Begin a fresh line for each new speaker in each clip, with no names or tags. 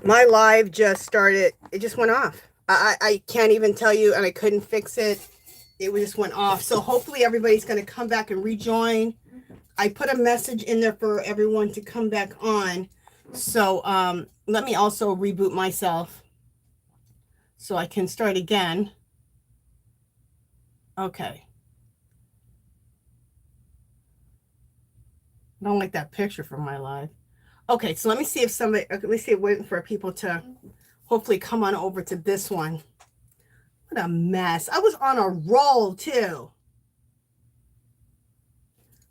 My live just started. It just went off. I can't even tell you, and I couldn't fix it. It just went off. So hopefully everybody's going to come back and rejoin. I put a message in there for everyone to come back on. So let me also reboot myself so I can start again. Okay. I don't like that picture from my live. Okay, so let me see if somebody, let me see, waiting for people to hopefully come on over to this one. What a mess. I was on a roll too.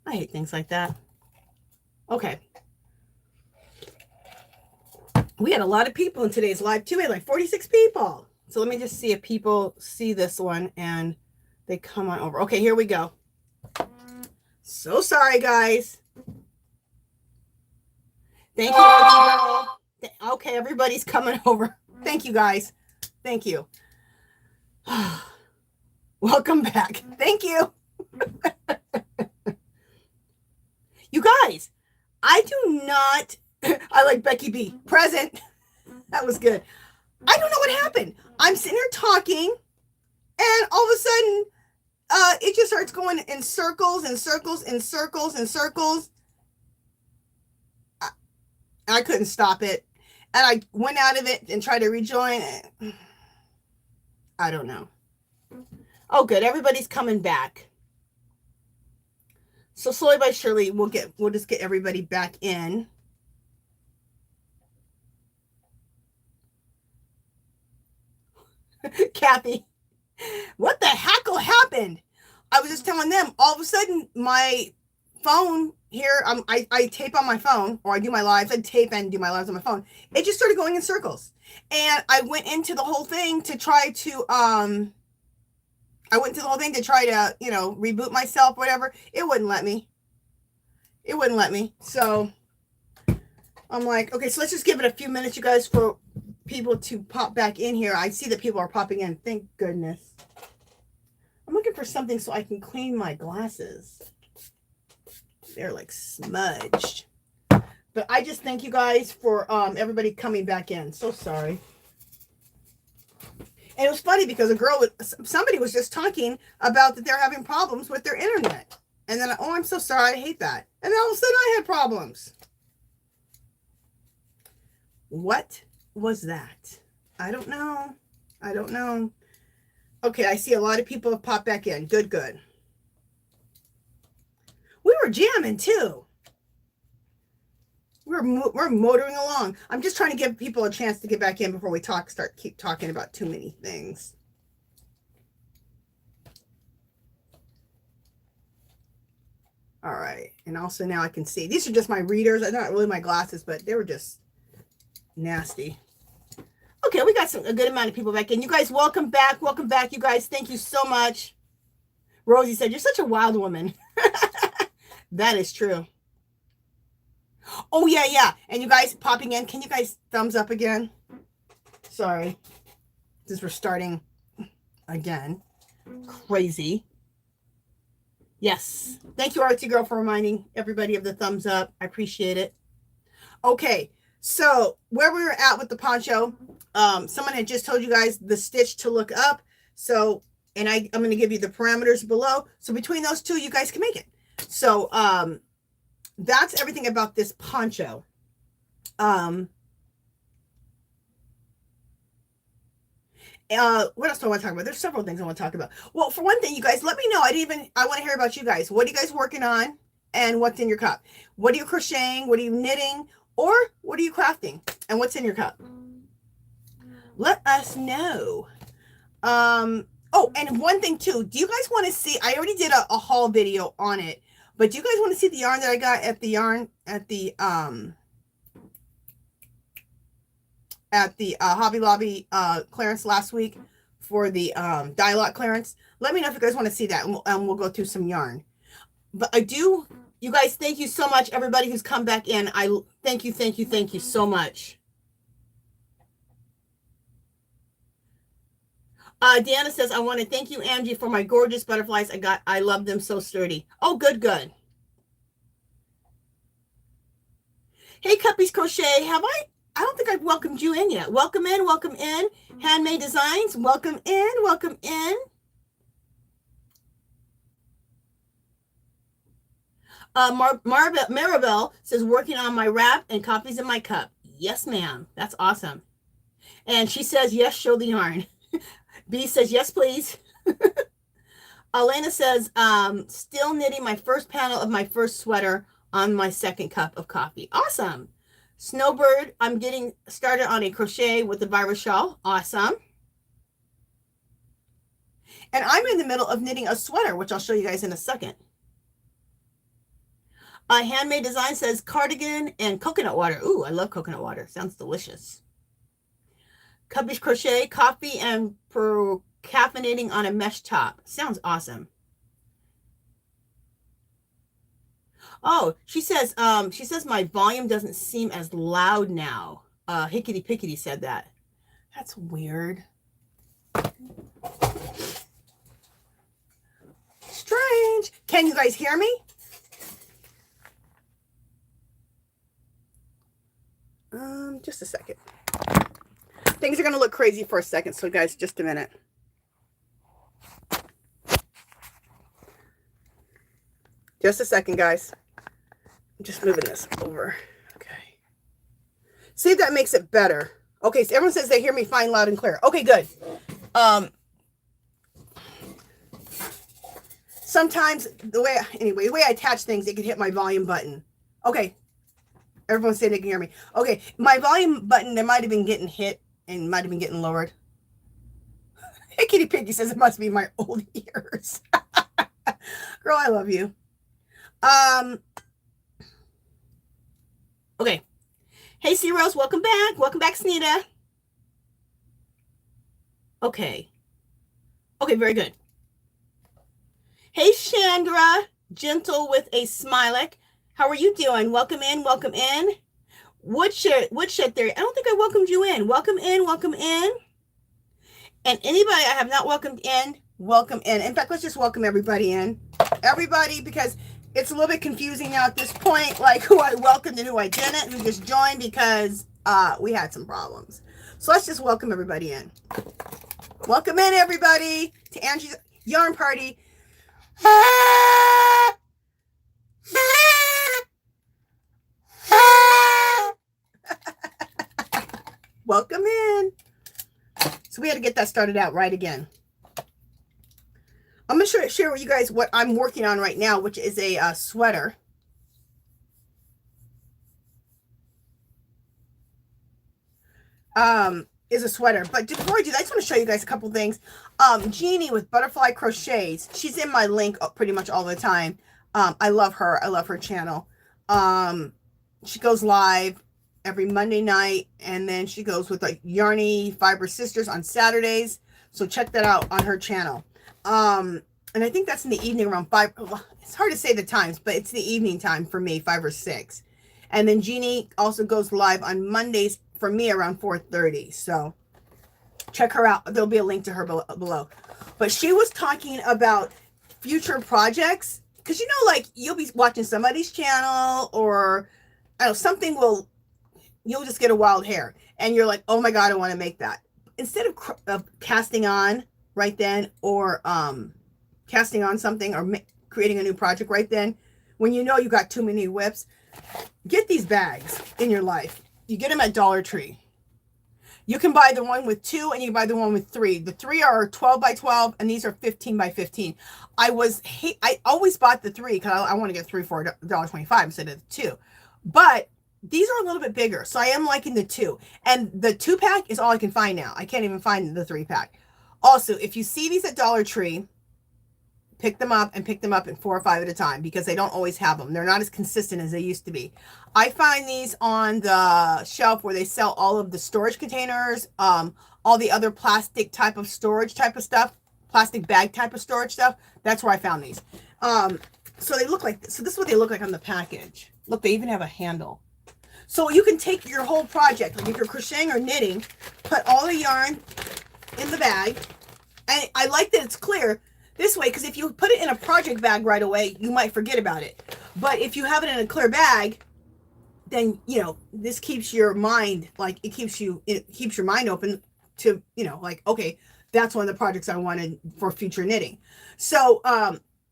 I hate things like that. Okay. We had a lot of people in today's live too. We had like 46 people. So let me just see if people see this one and they come on over. Okay, here we go. So sorry, guys. Thank you. Okay, everybody's coming over. Thank you, guys. Thank you. Welcome back. Thank you. You guys, I do not, I like Becky B. Present. That was good. I don't know what happened. I'm sitting here talking, and all of a sudden, it just starts going in circles and circles and circles and circles. I couldn't stop it. And I went out of it and tried to rejoin it. I don't know. Oh, good. Everybody's coming back. So slowly but surely, we'll just get everybody back in. Kathy, what the heckle happened? I was just telling them, all of a sudden, my phone here, I tape on my phone, or I do my lives. I tape and do my lives on my phone. It just started going in circles. And I went into the whole thing to try to, reboot myself, whatever. It wouldn't let me. It wouldn't let me. So I'm like, okay, so let's just give it a few minutes, you guys, for people to pop back in here. I see that people are popping in. Thank goodness. I'm looking for something so I can clean my glasses. They're like smudged. But I just thank you guys for everybody coming back in. So sorry. And it was funny because somebody was just talking about that they're having problems with their internet. And then, oh, I'm so sorry. I hate that. And then all of a sudden I had problems. What was that? I don't know. I don't know. Okay, I see a lot of people have popped back in. Good, good. We were jamming too. We're motoring along. I'm just trying to give people a chance to get back in before we keep talking about too many things. All right, and also now I can see. These are just my readers. They're not really my glasses, but they were just nasty. Okay, we got a good amount of people back in. You guys, welcome back. Welcome back, you guys. Thank you so much. Rosie said, you're such a wild woman. That is true. Oh, yeah, yeah. And you guys popping in, can you guys thumbs up again? Sorry. Since we're starting again. Crazy. Yes. Thank you, Artsy Girl, for reminding everybody of the thumbs up. I appreciate it. Okay. So where we were at with the poncho, someone had just told you guys the stitch to look up. So, and I'm going to give you the parameters below. So between those two, you guys can make it. So, that's everything about this poncho. What else do I want to talk about? There's several things I want to talk about. Well, for one thing, you guys, let me know. I want to hear about you guys. What are you guys working on? And what's in your cup? What are you crocheting? What are you knitting? Or what are you crafting? And what's in your cup? Let us know. Oh, and one thing too. Do you guys want to see? I already did a haul video on it. But do you guys want to see the yarn that I got at the Hobby Lobby clearance last week for the dialogue clearance? Let me know if you guys want to see that, and we'll go through some yarn. But I do, you guys, thank you so much, everybody who's come back in. I thank you so much. Deanna says, I want to thank you, Angie, for my gorgeous butterflies. I love them, so sturdy. Oh, good, good. Hey, Cuppies Crochet, have I I don't think I've welcomed you in yet. Welcome in, welcome in. Handmade Designs, welcome in, welcome in. Maribel says, working on my wrap and copies in my cup. Yes, ma'am. That's awesome. And she says, yes, show the yarn. B says, yes, please. Elena says, still knitting my first panel of my first sweater on my second cup of coffee. Awesome. Snowbird, I'm getting started on a crochet with the virus shawl. Awesome. And I'm in the middle of knitting a sweater, which I'll show you guys in a second. Handmade Design says cardigan and coconut water. Ooh, I love coconut water. Sounds delicious. Cubby's Crochet, coffee and caffeinating on a mesh top. Sounds awesome. Oh, she says my volume doesn't seem as loud now. Hickety Pickety said that. That's weird. Strange. Can you guys hear me? Just a second. Things are going to look crazy for a second, so guys, just a minute. Just a second, guys. I'm just moving this over. Okay. See if that makes it better. Okay, so everyone says they hear me fine, loud, and clear. Okay, good. Sometimes the way I attach things, it can hit my volume button. Okay. Everyone's saying they can hear me. Okay, my volume button, there might have been getting hit and might have been getting lowered. Hey, Kitty Piggy says it must be my old ears. Girl, I love you. Okay. Hey, C Rose, welcome back. Welcome back, Snita. Okay. Okay, very good. Hey, Chandra, gentle with a smiley. How are you doing? Welcome in, welcome in. Woodshed Theory. I don't think I welcomed you in. Welcome in, welcome in. And anybody I have not welcomed in, welcome in. In fact, let's just welcome everybody in. Everybody, because it's a little bit confusing now at this point, like who I welcomed and who I didn't, who just joined because we had some problems. So let's just welcome everybody in. Welcome in, everybody, to Angie's Yarn Party. Welcome in. So we had to get that started out right again. I'm going to share with you guys what I'm working on right now, which is a sweater. Is a sweater. But before I do that, I just want to show you guys a couple things. Jeannie with Butterfly Crochets. She's in my link pretty much all the time. I love her. I love her channel. She goes live every Monday night, and then she goes with like Yarny Fiber Sisters on Saturdays. So check that out on her channel. And I think that's in the evening around 5. It's hard to say the times, but it's the evening time for me, 5 or 6. And then Jeannie also goes live on Mondays for me around 4:30. So check her out. There'll be a link to her below. But she was talking about future projects, because you know, like you'll be watching somebody's channel, or I don't know, something you'll just get a wild hair and you're like, oh my God, I want to make that. Instead of casting on right then, or casting on something, or creating a new project right then, when you know you got too many whips, get these bags in your life. You get them at Dollar Tree. You can buy the one with 2 and you buy the one with 3. The 3 are 12 by 12 and these are 15 by 15. I always bought the 3 because I want to get 3 for $1.25 instead of the 2. But these are a little bit bigger, so I am liking the 2. And the 2-pack is all I can find now. I can't even find the 3-pack. Also, if you see these at Dollar Tree, pick them up and pick them up in 4 or 5 at a time, because they don't always have them. They're not as consistent as they used to be. I find these on the shelf where they sell all of the storage containers, all the other plastic type of storage type of stuff, plastic bag type of storage stuff. That's where I found these. So they look like this. So this is what they look like on the package. Look, they even have a handle. So you can take your whole project, like if you're crocheting or knitting, put all the yarn in the bag. And I like that it's clear this way, because if you put it in a project bag right away, you might forget about it. But if you have it in a clear bag, then, you know, this keeps your mind, like it keeps your mind open to, you know, like, okay, that's one of the projects I wanted for future knitting. So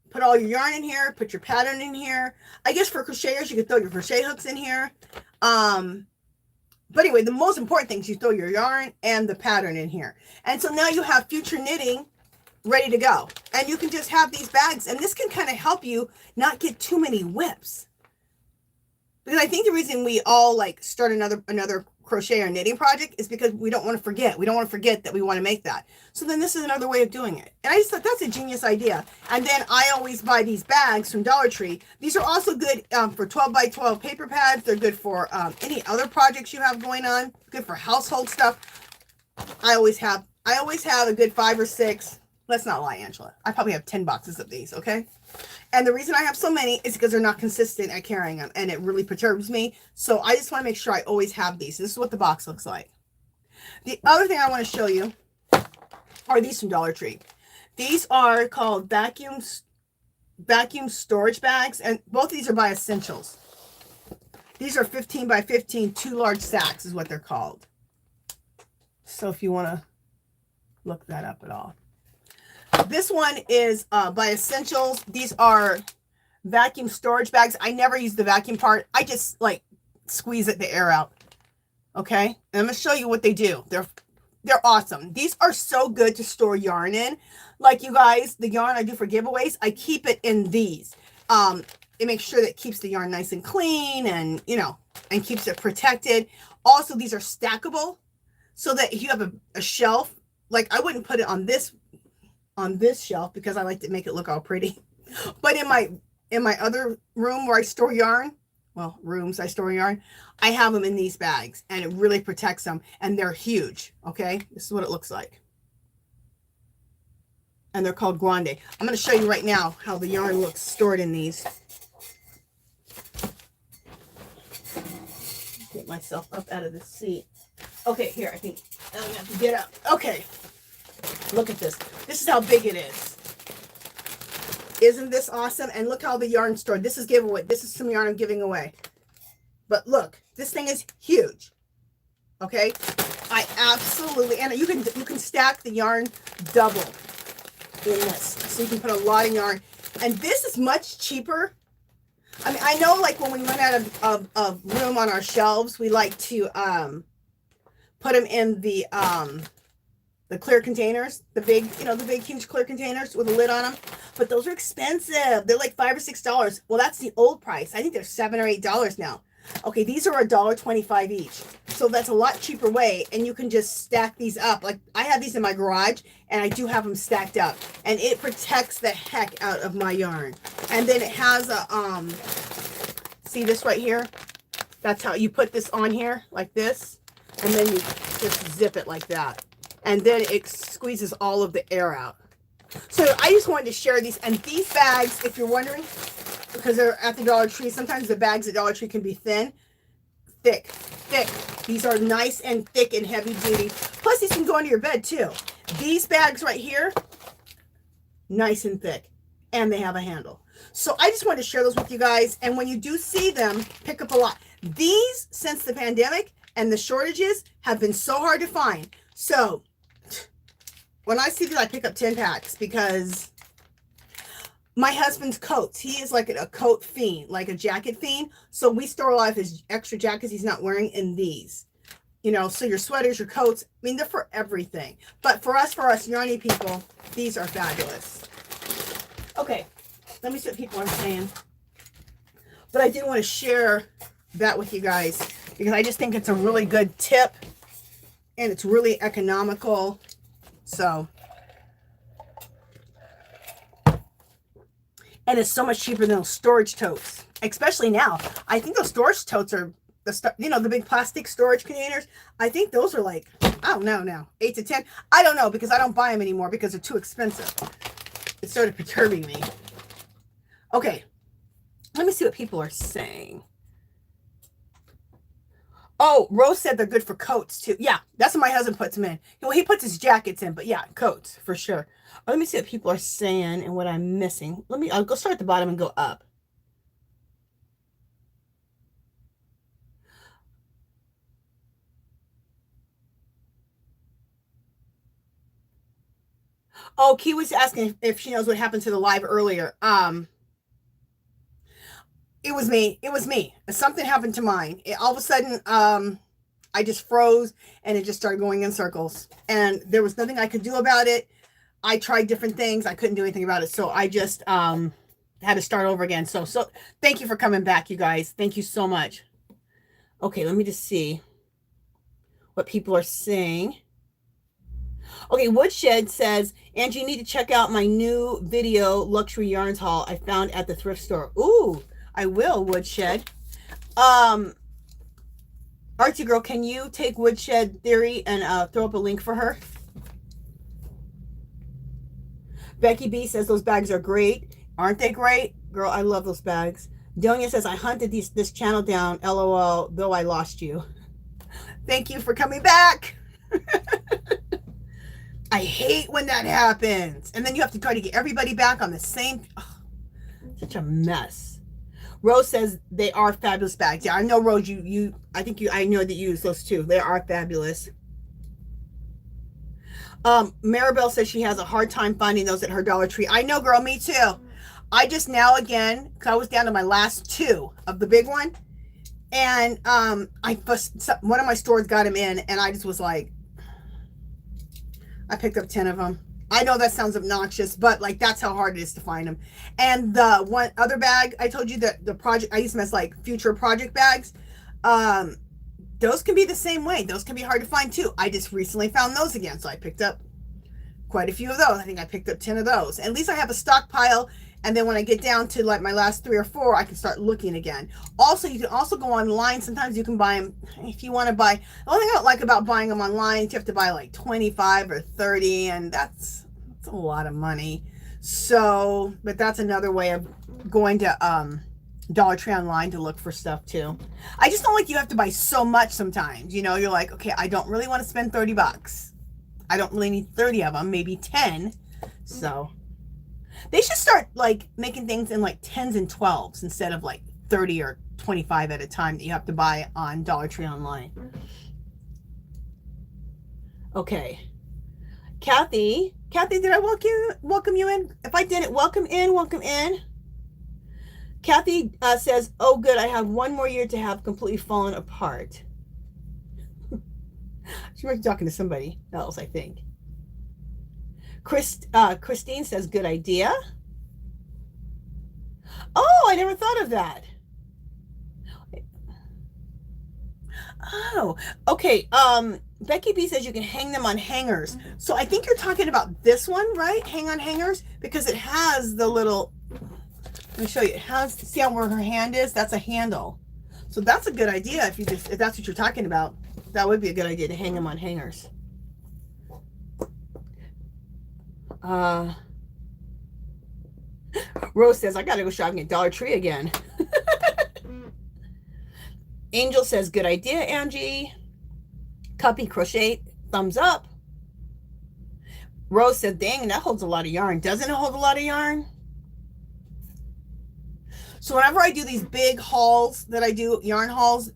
put all your yarn in here, put your pattern in here. I guess for crocheters, you could throw your crochet hooks in here. But anyway, the most important thing is you throw your yarn and the pattern in here. And so now you have future knitting ready to go. And you can just have these bags, and this can kind of help you not get too many whips. Because I think the reason we all like start another crochet or knitting project is because we don't want to forget. We don't want to forget that we want to make that. So then this is another way of doing it. And I just thought that's a genius idea. And then I always buy these bags from Dollar Tree. These are also good for 12 by 12 paper pads. They're good for any other projects you have going on. Good for household stuff. I always have a good 5 or 6. Let's not lie, Angela. I probably have 10 boxes of these, okay? And the reason I have so many is because they're not consistent at carrying them, and it really perturbs me. So I just want to make sure I always have these. This is what the box looks like. The other thing I want to show you are these from Dollar Tree. These are called vacuum storage bags, and both of these are by Essentials. These are 15 by 15, 2 large sacks is what they're called. So if you want to look that up at all. This one is by Essentials. These are vacuum storage bags. I never use the vacuum part. I just like squeeze the air out. Okay. And I'm going to show you what they do. They're awesome. These are so good to store yarn in. Like you guys, the yarn I do for giveaways, I keep it in these. It makes sure that it keeps the yarn nice and clean and, you know, and keeps it protected. Also, these are stackable so that if you have a shelf, like I wouldn't put it on this shelf because I like to make it look all pretty. But in my other room where I store yarn, well, rooms I store yarn, I have them in these bags, and it really protects them, and they're huge. Okay, this is what it looks like, and they're called Grande. I'm going to show you right now how the yarn looks stored in these. Get myself up out of the seat. Okay, here, I think I'm going to have to get up. Okay. Look at this. This is how big it is. Isn't this awesome? And look how the yarn's stored. This is giveaway. This is some yarn I'm giving away. But look, this thing is huge. Okay? I absolutely, and you can stack the yarn double in this. So you can put a lot of yarn. And this is much cheaper. I mean, I know like when we run out of room on our shelves, we like to put them in the clear containers, the big, you know, the big huge clear containers with a lid on them. But those are expensive. They're like $5 or $6. Well, that's the old price. I think they're $7 or $8 now. Okay, these are $1.25 each. So that's a lot cheaper way, and you can just stack these up. Like I have these in my garage, and I do have them stacked up, and it protects the heck out of my yarn. And then it has a see this right here? That's how you put this on here like this, and then you just zip it like that. And then it squeezes all of the air out. So I just wanted to share these. And these bags, if you're wondering, because they're at the Dollar Tree, sometimes the bags at Dollar Tree can be thick. These are nice and thick and heavy duty. Plus, these can go under your bed too. These bags right here, nice and thick. And they have a handle. So I just wanted to share those with you guys. And when you do see them, pick up a lot. These, since the pandemic and the shortages, have been so hard to find. So when I see these, I pick up 10 packs because my husband's coats, he is like a coat fiend, like a jacket fiend. So we store a lot of his extra jackets he's not wearing in these. You know, so your sweaters, your coats, I mean, they're for everything. But for us yarny people, these are fabulous. Okay, let me see what people are saying. But I did want to share that with you guys because I just think it's a really good tip and it's really economical. So, and it's so much cheaper than those storage totes, especially now. I think those storage totes are the big plastic storage containers. I think those are like, I don't know now, 8 to 10. I don't know because I don't buy them anymore because they're too expensive. It started perturbing me. Okay, let me see what people are saying. Oh, Rose said they're good for coats too. Yeah, that's what my husband puts them in. Well, he puts his jackets in, but yeah, coats for sure. Oh, let me see what people are saying and what I'm missing. I'll go start at the bottom and go up. Oh, Key was asking if she knows what happened to the live earlier. It was me. It was me. Something happened to mine. All of a sudden, I just froze and it just started going in circles. And there was nothing I could do about it. I tried different things. I couldn't do anything about it. So I just had to start over again. So thank you for coming back, you guys. Thank you so much. Okay, let me just see what people are saying. Okay, Woodshed says, Angie, you need to check out my new video luxury yarns haul I found at the thrift store. Ooh, I will, Woodshed. Artsy Girl, can you take Woodshed Theory and throw up a link for her? Becky B says those bags are great. Aren't they great? Girl, I love those bags. Donia says, I hunted this channel down, LOL, though I lost you. Thank you for coming back. I hate when that happens. And then you have to try to get everybody back on the same. Oh, such a mess. Rose says they are fabulous bags. Yeah, I know, Rose, I know that you use those too. They are fabulous. Maribel says she has a hard time finding those at her Dollar Tree. I know, girl, me too. I just now again, because I was down to my last two of the big one. And one of my stores got them in, and I just was like, I picked up 10 of them. I know that sounds obnoxious, but like that's how hard it is to find them. And the one other bag, I told you that the project, I used them as like future project bags. Those can be the same way. Those can be hard to find too. I just recently found those again. So I picked up quite a few of those. I think I picked up 10 of those. At least I have a stockpile. And then when I get down to like my last 3 or 4, I can start looking again. Also, you can also go online. Sometimes you can buy them if you want to buy. The only thing I don't like about buying them online is you have to buy like 25 or 30, and that's a lot of money. So, but that's another way of going to Dollar Tree online to look for stuff too. I just don't like you have to buy so much sometimes. You know, you're like, okay, I don't really want to spend 30 bucks. I don't really need 30 of them, maybe 10. So they should start like making things in like 10s and 12s instead of like 30 or 25 at a time that you have to buy on Dollar Tree online. Okay. Kathy, did I welcome you in? If I didn't, welcome in. Kathy says, oh good, I have 1 more year to have completely fallen apart. She might be talking to somebody else, I think. Christine says, good idea. Oh, I never thought of that. Oh, okay. Becky B says you can hang them on hangers. So I think you're talking about this one, right? Hang on hangers, because it has the little, let me show you. It has, see how where her hand is? That's a handle. So that's a good idea if that's what you're talking about. That would be a good idea to hang them on hangers. Rose says, I gotta go shopping at Dollar Tree again. Angel says, good idea, Angie. Cuppy Crochet, thumbs up. Rose said, dang, that holds a lot of yarn. Doesn't it hold a lot of yarn? So whenever I do these big hauls that I do, yarn hauls,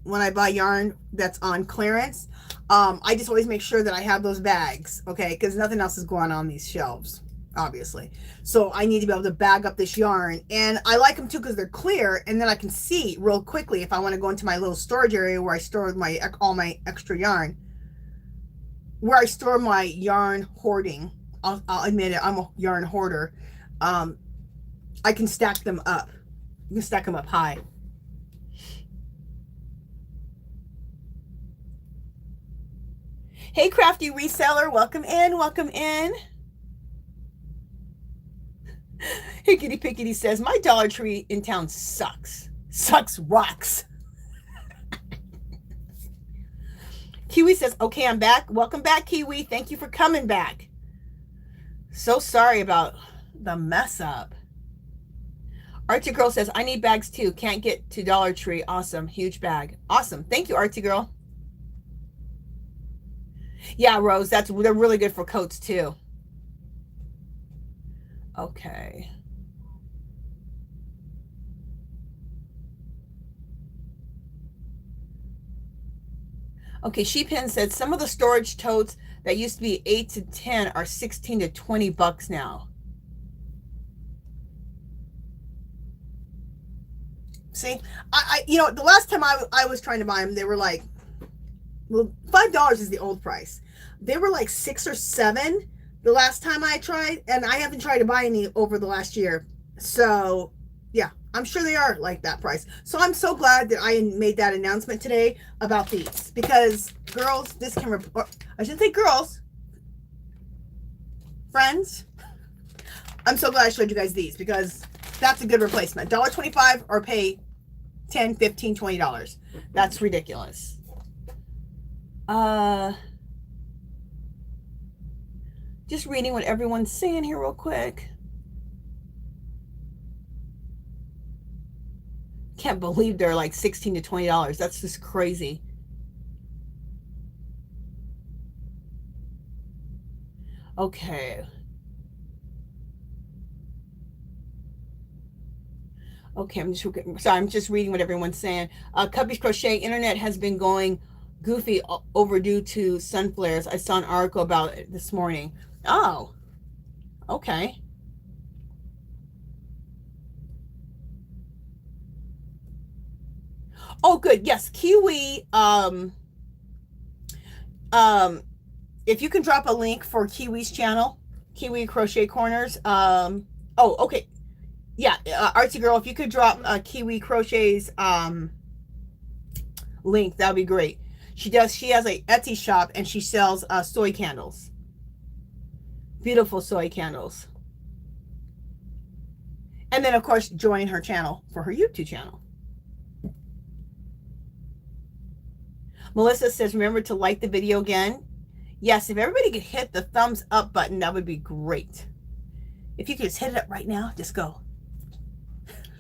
when I buy yarn that's on clearance, I just always make sure that I have those bags, okay? Because nothing else is going on these shelves, obviously. So I need to be able to bag up this yarn. And I like them too because they're clear, and then I can see real quickly if I want to go into my little storage area where I store all my extra yarn. Where I store my yarn hoarding. I'll admit it, I'm a yarn hoarder. I can stack them up. You can stack them up high. Hey, crafty reseller, welcome in, welcome in. Hickety Pickety says, my Dollar Tree in town sucks. Sucks rocks. Kiwi says, okay, I'm back. Welcome back, Kiwi. Thank you for coming back. So sorry about the mess up. Artsy Girl says, I need bags too. Can't get to Dollar Tree. Awesome. Huge bag. Awesome. Thank you, Artsy Girl. Yeah, Rose, they're really good for coats too. Okay. Okay, Sheephen said some of the storage totes that used to be 8 to 10 are 16 to 20 bucks now. See, you know, the last time I was trying to buy them, they were like, well, $5 is the old price. They were like 6 or 7 the last time I tried, and I haven't tried to buy any over the last year. So yeah, I'm sure they are like that price. So I'm so glad that I made that announcement today about these, because girls, this can report, I shouldn't say girls, friends, I'm so glad I showed you guys these, because that's a good replacement. $1.25 or pay $10, $15, $20. That's ridiculous. Just reading what everyone's saying here real quick. Can't believe they're like $16 to $20. That's just crazy. Okay. Okay, I'm just reading what everyone's saying. Cubby's Crochet Internet has been going goofy overdue to sun flares. I saw an article about it this morning. Oh, okay. Oh, good. Yes, Kiwi. If you can drop a link for Kiwi's channel, Kiwi Crochet Corners. Oh, okay. Yeah, Artsy Girl, if you could drop Kiwi Crochet's link, that would be great. She has a Etsy shop, and she sells soy candles. Beautiful soy candles. And then, of course, join her channel for her YouTube channel. Melissa says, remember to like the video again. Yes, if everybody could hit the thumbs up button, that would be great. If you could just hit it up right now, just go.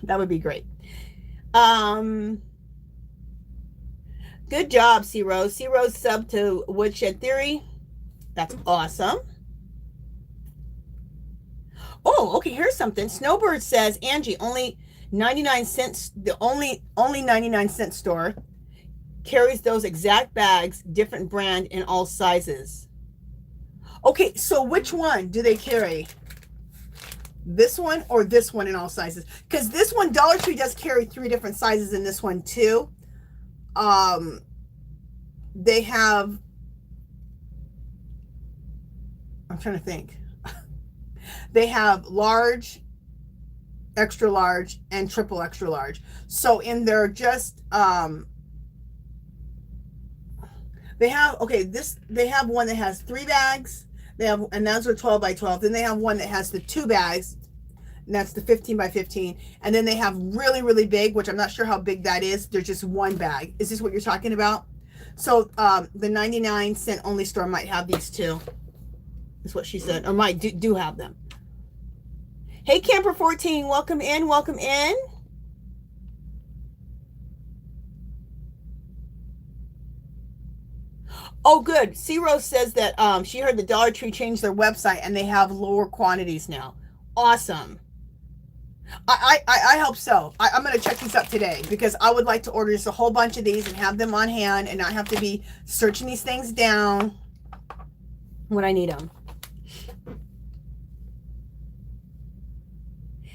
That would be great. Good job, C Rose. C Rose sub to Woodshed Theory. That's awesome. Oh, okay, here's something. Snowbird says, Angie, only 99 cents, the only 99-cent store carries those exact bags, different brand in all sizes. Okay, so which one do they carry? This one or this one in all sizes? Because this one, Dollar Tree does carry 3 different sizes in this one too. They have, I'm trying to think. They have large, extra large, and triple extra large. So in their just they have, okay, they have one that has 3 bags. They have, and those are 12 by 12. Then they have one that has the 2 bags, and that's the 15 by 15. And then they have really, really big, which I'm not sure how big that is. There's just 1 bag. Is this what you're talking about? So the 99-cent only store might have these too. Is what she said, or might do have them. Hey, Camper 14, welcome in, welcome in. Oh, good. C Rose says that she heard the Dollar Tree changed their website and they have lower quantities now. Awesome. I hope so. I'm going to check these up today, because I would like to order just a whole bunch of these and have them on hand and not have to be searching these things down when I need them.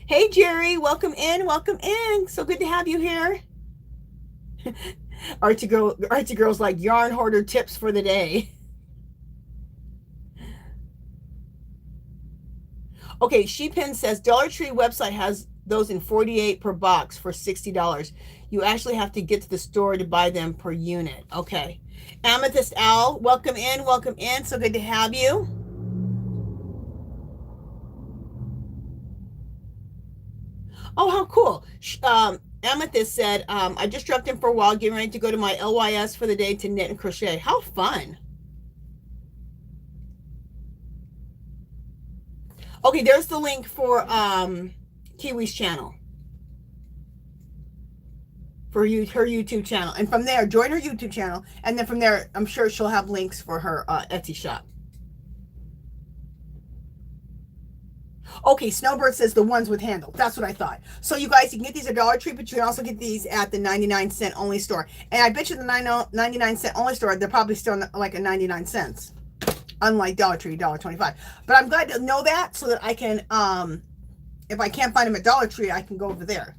Hey, Jerry, welcome in, welcome in. So good to have you here. Archie Girl's like, yarn hoarder tips for the day. Okay, Sheepin says Dollar Tree website has those in 48 per box for $60. You actually have to get to the store to buy them per unit. Okay. Amethyst Owl, welcome in, welcome in. So good to have you. Oh, how cool. Amethyst said, I just dropped in for a while, getting ready to go to my LYS for the day to knit and crochet. How fun. Okay, there's the link for Kiwi's channel. For her YouTube channel. And from there, join her YouTube channel. And then from there, I'm sure she'll have links for her Etsy shop. Okay, Snowbird says the ones with handle. That's what I thought. So you guys, you can get these at Dollar Tree, but you can also get these at the 99-cent only store. And I bet you the 99-cent only store, they're probably still like a 99 cents. unlike Dollar Tree, $1.25. But I'm glad to know that so that I can, if I can't find them at Dollar Tree, I can go over there.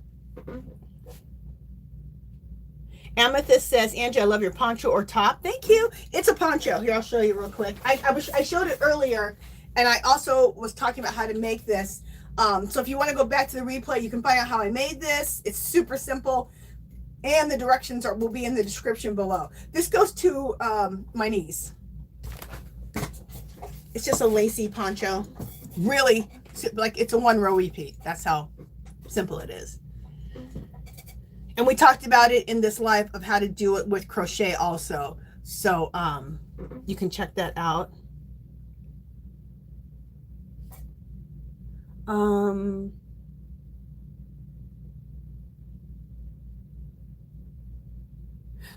Amethyst says, Angie, I love your poncho or top. Thank you. It's a poncho. Here, I'll show you real quick. I showed it earlier, and I also was talking about how to make this. So if you want to go back to the replay, you can find out how I made this. It's super simple, and the directions will be in the description below. This goes to my knees. It's just a lacy poncho. Really, like it's a one row repeat. That's how simple it is. And we talked about it in this live of how to do it with crochet also. So you can check that out.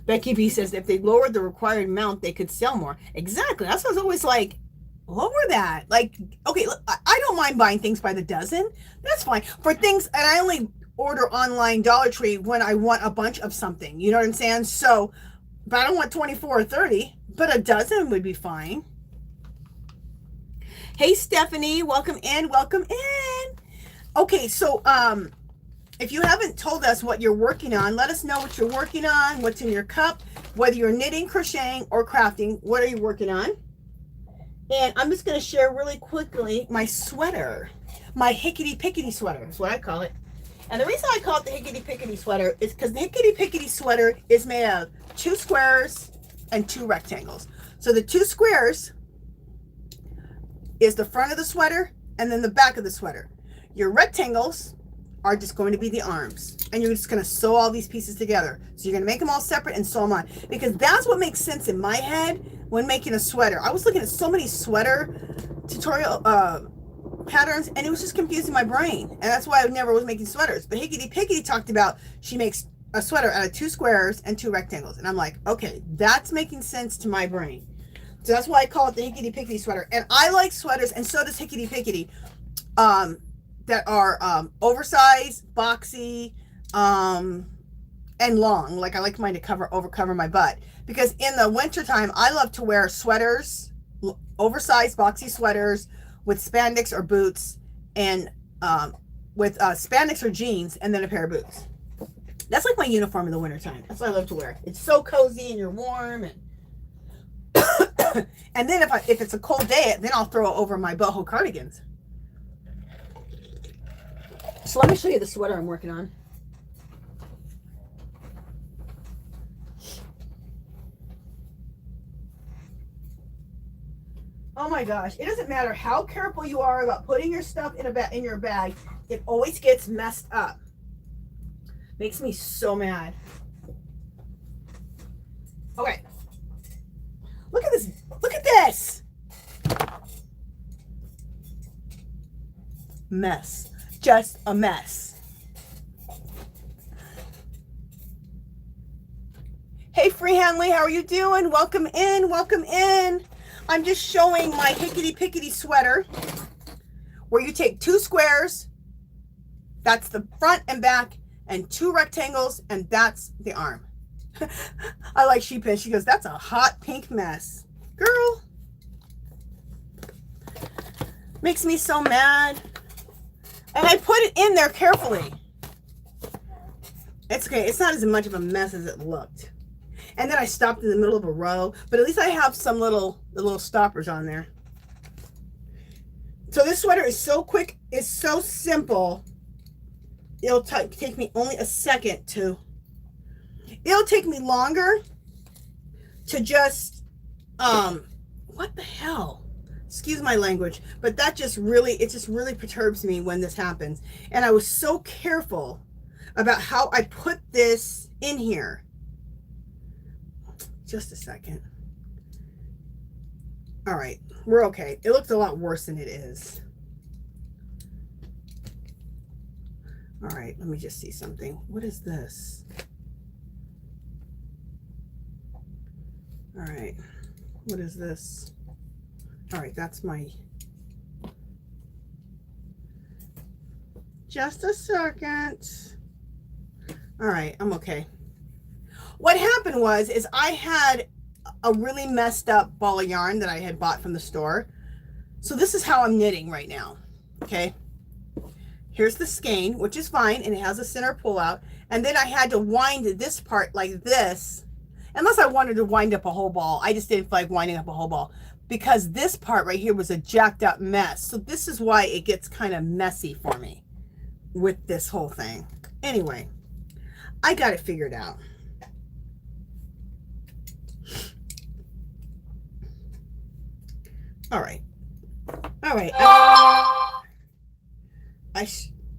Becky B says if they lowered the required amount, they could sell more. Exactly. That's what I was always like, lower that. Like, okay, look, I don't mind buying things by the dozen. That's fine. For things, and I only order online Dollar Tree when I want a bunch of something. You know what I'm saying? So, but I don't want 24 or 30, but a dozen would be fine. Hey, Stephanie, welcome in, welcome in. Okay, so if you haven't told us what you're working on, let us know what you're working on, what's in your cup, whether you're knitting, crocheting, or crafting. What are you working on? And I'm just going to share really quickly my sweater, my hickety pickety sweater is what I call it. And the reason I call it the hickety pickety sweater is because the hickety pickety sweater is made of 2 squares and 2 rectangles. So the 2 squares is the front of the sweater and then the back of the sweater. Your rectangles are just going to be the arms, and you're just going to sew all these pieces together. So you're going to make them all separate and sew them on, because that's what makes sense in my head when making a sweater. I was looking at so many sweater tutorial patterns, and it was just confusing my brain, and that's why I never was making sweaters. But Hickety Pickety talked about she makes a sweater out of 2 squares and 2 rectangles, and I'm like, okay, that's making sense to my brain. So that's why I call it the Hickety Pickety sweater. And I like sweaters, and so does Hickety Pickety, that are oversized, boxy, and long. Like I like mine to cover my butt, because in the wintertime I love to wear sweaters, oversized boxy sweaters with spandex or boots, and with spandex or jeans, and then a pair of boots. That's like my uniform in the wintertime. That's what I love to wear. It's so cozy and you're warm, and and then if it's a cold day, then I'll throw it over my boho cardigans. So let me show you the sweater I'm working on. Oh my gosh, it doesn't matter how careful you are about putting your stuff in your bag, it always gets messed up. Makes me so mad. Okay. Look at this. Look at this. Mess. Just a mess. Hey, Freehandley, how are you doing? Welcome in, welcome in. I'm just showing my hickety pickety sweater, where you take 2 squares, that's the front and back, and 2 rectangles, and that's the arm. I like she pin. She goes, that's a hot pink mess. Girl. Makes me so mad. And I put it in there carefully. It's okay. It's not as much of a mess as it looked. And then I stopped in the middle of a row, but at least I have some the little stoppers on there. So this sweater is so quick. It's so simple. It'll take me only a second to, it'll take me longer to just, what the hell? Excuse my language, but that just really, it just really perturbs me when this happens. And I was so careful about how I put this in here. Just a second. All right, we're okay. It looks a lot worse than it is. All right, let me just see something. What is this? All right, what is this? All right, that's my, just a second. All right, I'm okay. What happened was, is I had a really messed up ball of yarn that I had bought from the store. So this is how I'm knitting right now. Okay. Here's the skein, which is fine, and it has a center pull out. And then I had to wind this part like this, unless I wanted to wind up a whole ball. I just didn't feel like winding up a whole ball because this part right here was a jacked up mess. So this is why it gets kind of messy for me with this whole thing. Anyway, I got it figured out. All right. All right. I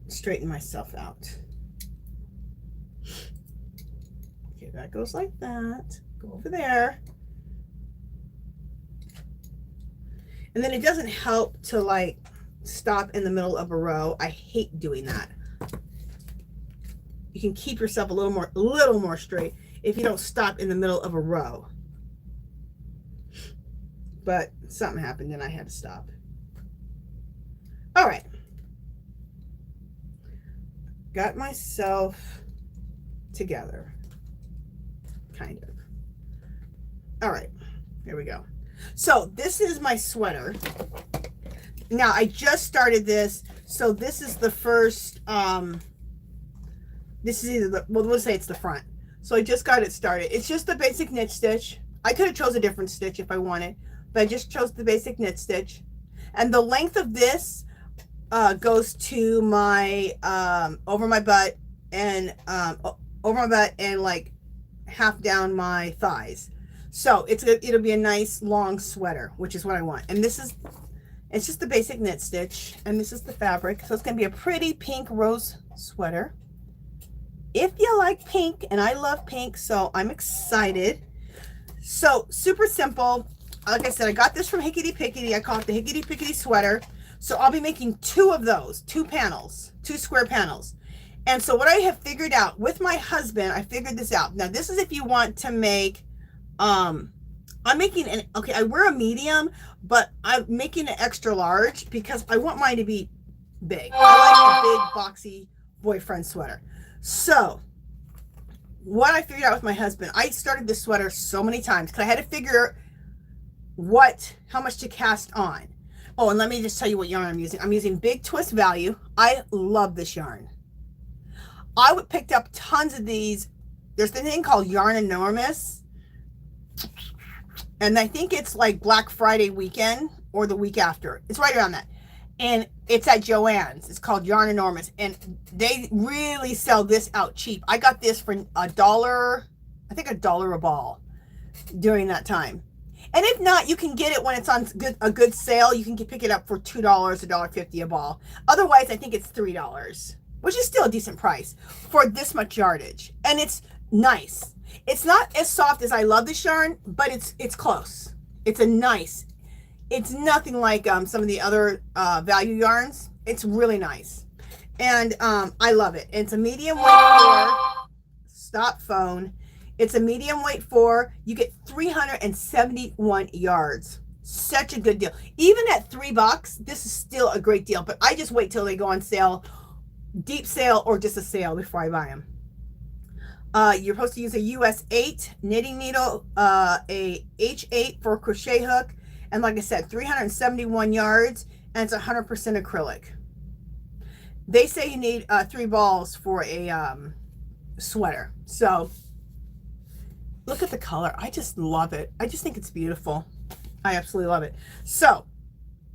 straighten myself out. Okay, that goes like that. Go over there. And then it doesn't help to like stop in the middle of a row. I hate doing that. You can keep yourself a little more straight if you don't stop in the middle of a row. But something happened and I had to stop. All right. Got myself together, kind of. All right, here we go. So this is my sweater. Now I just started this, so this is the first, this is either the, well, we'll say it's the front. So I just got it started. It's just the basic knit stitch. I could have chose a different stitch if I wanted, but I just chose the basic knit stitch. And the length of this goes to my over my butt and like half down my thighs. So it'll be a nice long sweater, which is what I want. And it's just the basic knit stitch, and this is the fabric. So it's gonna be a pretty pink rose sweater. If you like pink, and I love pink, so I'm excited. So super simple. Like I said, I got this from Hickety Pickety. I call it the Hickety Pickety sweater. So I'll be making 2 of those, 2 panels, 2 square panels. And so what I have figured out with my husband, I figured this out. Now this is if you want to make, I'm making an, okay, I wear a medium, but I'm making an extra large because I want mine to be big. I like the big boxy boyfriend sweater. So what I figured out with my husband, I started this sweater so many times because I had to figure how much to cast on. Oh, and let me just tell you what yarn I'm using. I'm using Big Twist Value. I love this yarn. I would picked up tons of these. There's the thing called Yarn Enormous, and I think it's like Black Friday weekend or the week after. It's right around that, and it's at Joann's. It's called Yarn Enormous, and they really sell this out cheap. I got this for $1, I think $1 a ball during that time. And if not, you can get it when it's on a good sale. You can pick it up for $2, $1.50 a ball. Otherwise, I think it's $3, which is still a decent price for this much yardage. And it's nice. It's not as soft as I love this yarn, but it's close. It's nothing like some of the other value yarns. It's really nice. And I love it. It's a medium weight for, stop phone. It's a medium weight 4. You get 371 yards. Such a good deal. Even at $3, this is still a great deal. But I just wait till they go on sale, deep sale or just a sale before I buy them. You're supposed to use a US 8 knitting needle, a H8 for a crochet hook, and like I said, 371 yards, and it's 100% acrylic. They say you need 3 balls for a sweater. So look at the color. I just love it. I just think it's beautiful. I absolutely love it. So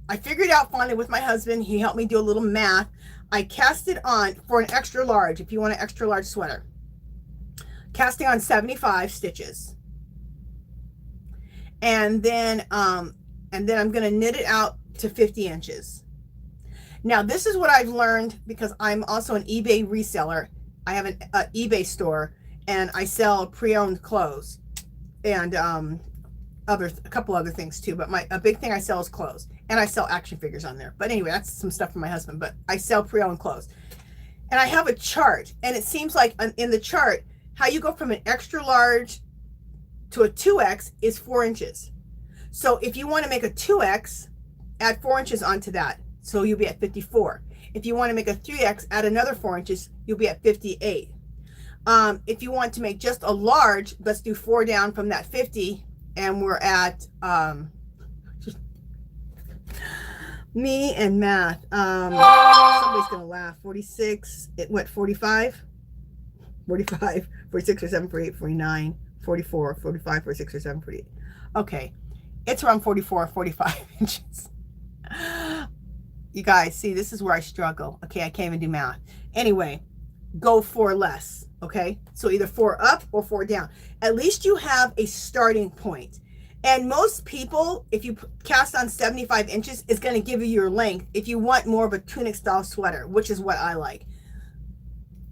I figured out finally with my husband, he helped me do a little math. I cast it on for an extra large, if you want an extra large sweater. Casting on 75 stitches. And then I'm going to knit it out to 50 inches. Now this is what I've learned because I'm also an eBay reseller. I have an eBay store, and I sell pre-owned clothes and a couple other things too, but a big thing I sell is clothes, and I sell action figures on there. But anyway, that's some stuff for my husband, but I sell pre-owned clothes. And I have a chart, and it seems like in the chart, how you go from an extra large to a 2X is 4 inches. So if you want to make a 2X, add 4 inches onto that. So you'll be at 54. If you want to make a 3X, add another 4 inches, you'll be at 58. If you want to make just a large, let's do 4 down from that 50, and we're at me and math. Somebody's gonna laugh. 46, what, 45? 45, 46, 47, 48, 49, 44, 45, 46, 47, 48. Okay, it's around 44, 45 inches. You guys, see, this is where I struggle. Okay, I can't even do math. Anyway, go 4 less, okay? So either 4 up or 4 down. At least you have a starting point. And most people, if you cast on 75 inches, is going to give you your length. If you want more of a tunic style sweater, which is what I like,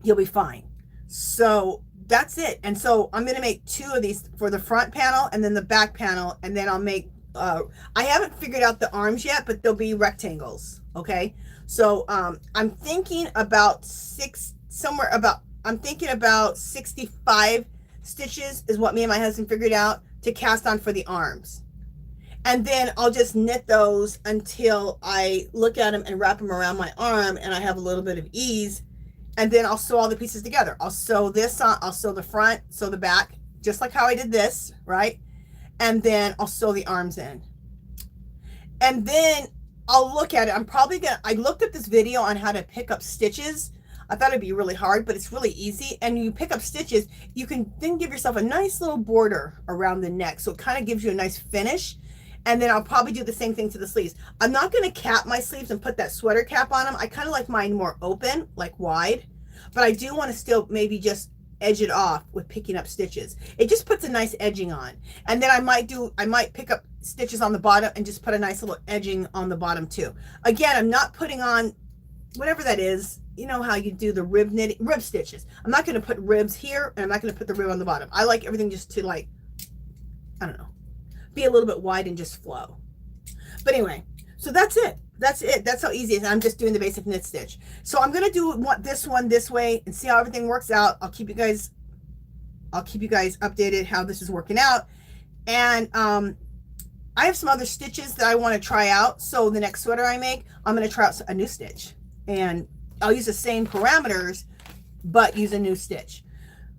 you'll be fine. So that's it. And so I'm going to make 2 of these for the front panel and then the back panel. And then I'll make, I haven't figured out the arms yet, but they'll be rectangles. Okay. So I'm thinking about I'm thinking about 65 stitches is what me and my husband figured out to cast on for the arms. And then I'll just knit those until I look at them and wrap them around my arm and I have a little bit of ease. And then I'll sew all the pieces together. I'll sew this on, I'll sew the front, sew the back, just like how I did this, right? And then I'll sew the arms in. And then I'll look at it. I looked at this video on how to pick up stitches. I thought it'd be really hard, but it's really easy. And you pick up stitches, you can then give yourself a nice little border around the neck. So it kind of gives you a nice finish. And then I'll probably do the same thing to the sleeves. I'm not going to cap my sleeves and put that sweater cap on them. I kind of like mine more open, like wide. But I do want to still maybe just edge it off with picking up stitches. It just puts a nice edging on. And then I might pick up stitches on the bottom and just put a nice little edging on the bottom too. Again, I'm not putting on whatever that is. You know how you do the rib stitches. I'm not going to put ribs here, and I'm not going to put the rib on the bottom. I like everything just to, like, I don't know, be a little bit wide and just flow. But anyway, so that's it. That's how easy it is. I'm just doing the basic knit stitch. So I'm going to do this one this way and see how everything works out. I'll keep you guys updated how this is working out. And I have some other stitches that I want to try out. So the next sweater I make, I'm going to try out a new stitch, and I'll use the same parameters, but use a new stitch.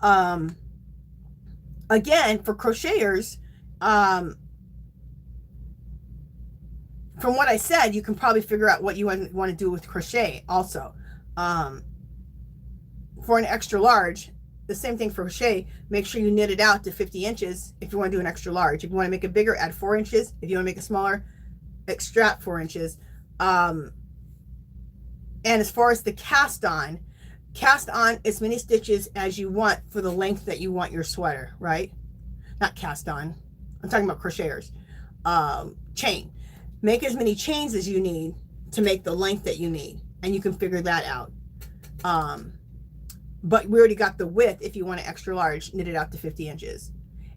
Again, for crocheters, from what I said, you can probably figure out what you want to do with crochet also. For an extra large, the same thing for crochet, make sure you knit it out to 50 inches if you want to do an extra large. If you want to make it bigger, add 4 inches. If you want to make it smaller, extract 4 inches. And as far as the cast on as many stitches as you want for the length that you want your sweater, right? Not cast on. I'm talking about crocheters. Chain. Make as many chains as you need to make the length that you need, and you can figure that out. But we already got the width. If you want an extra large, knit it out to 50 inches.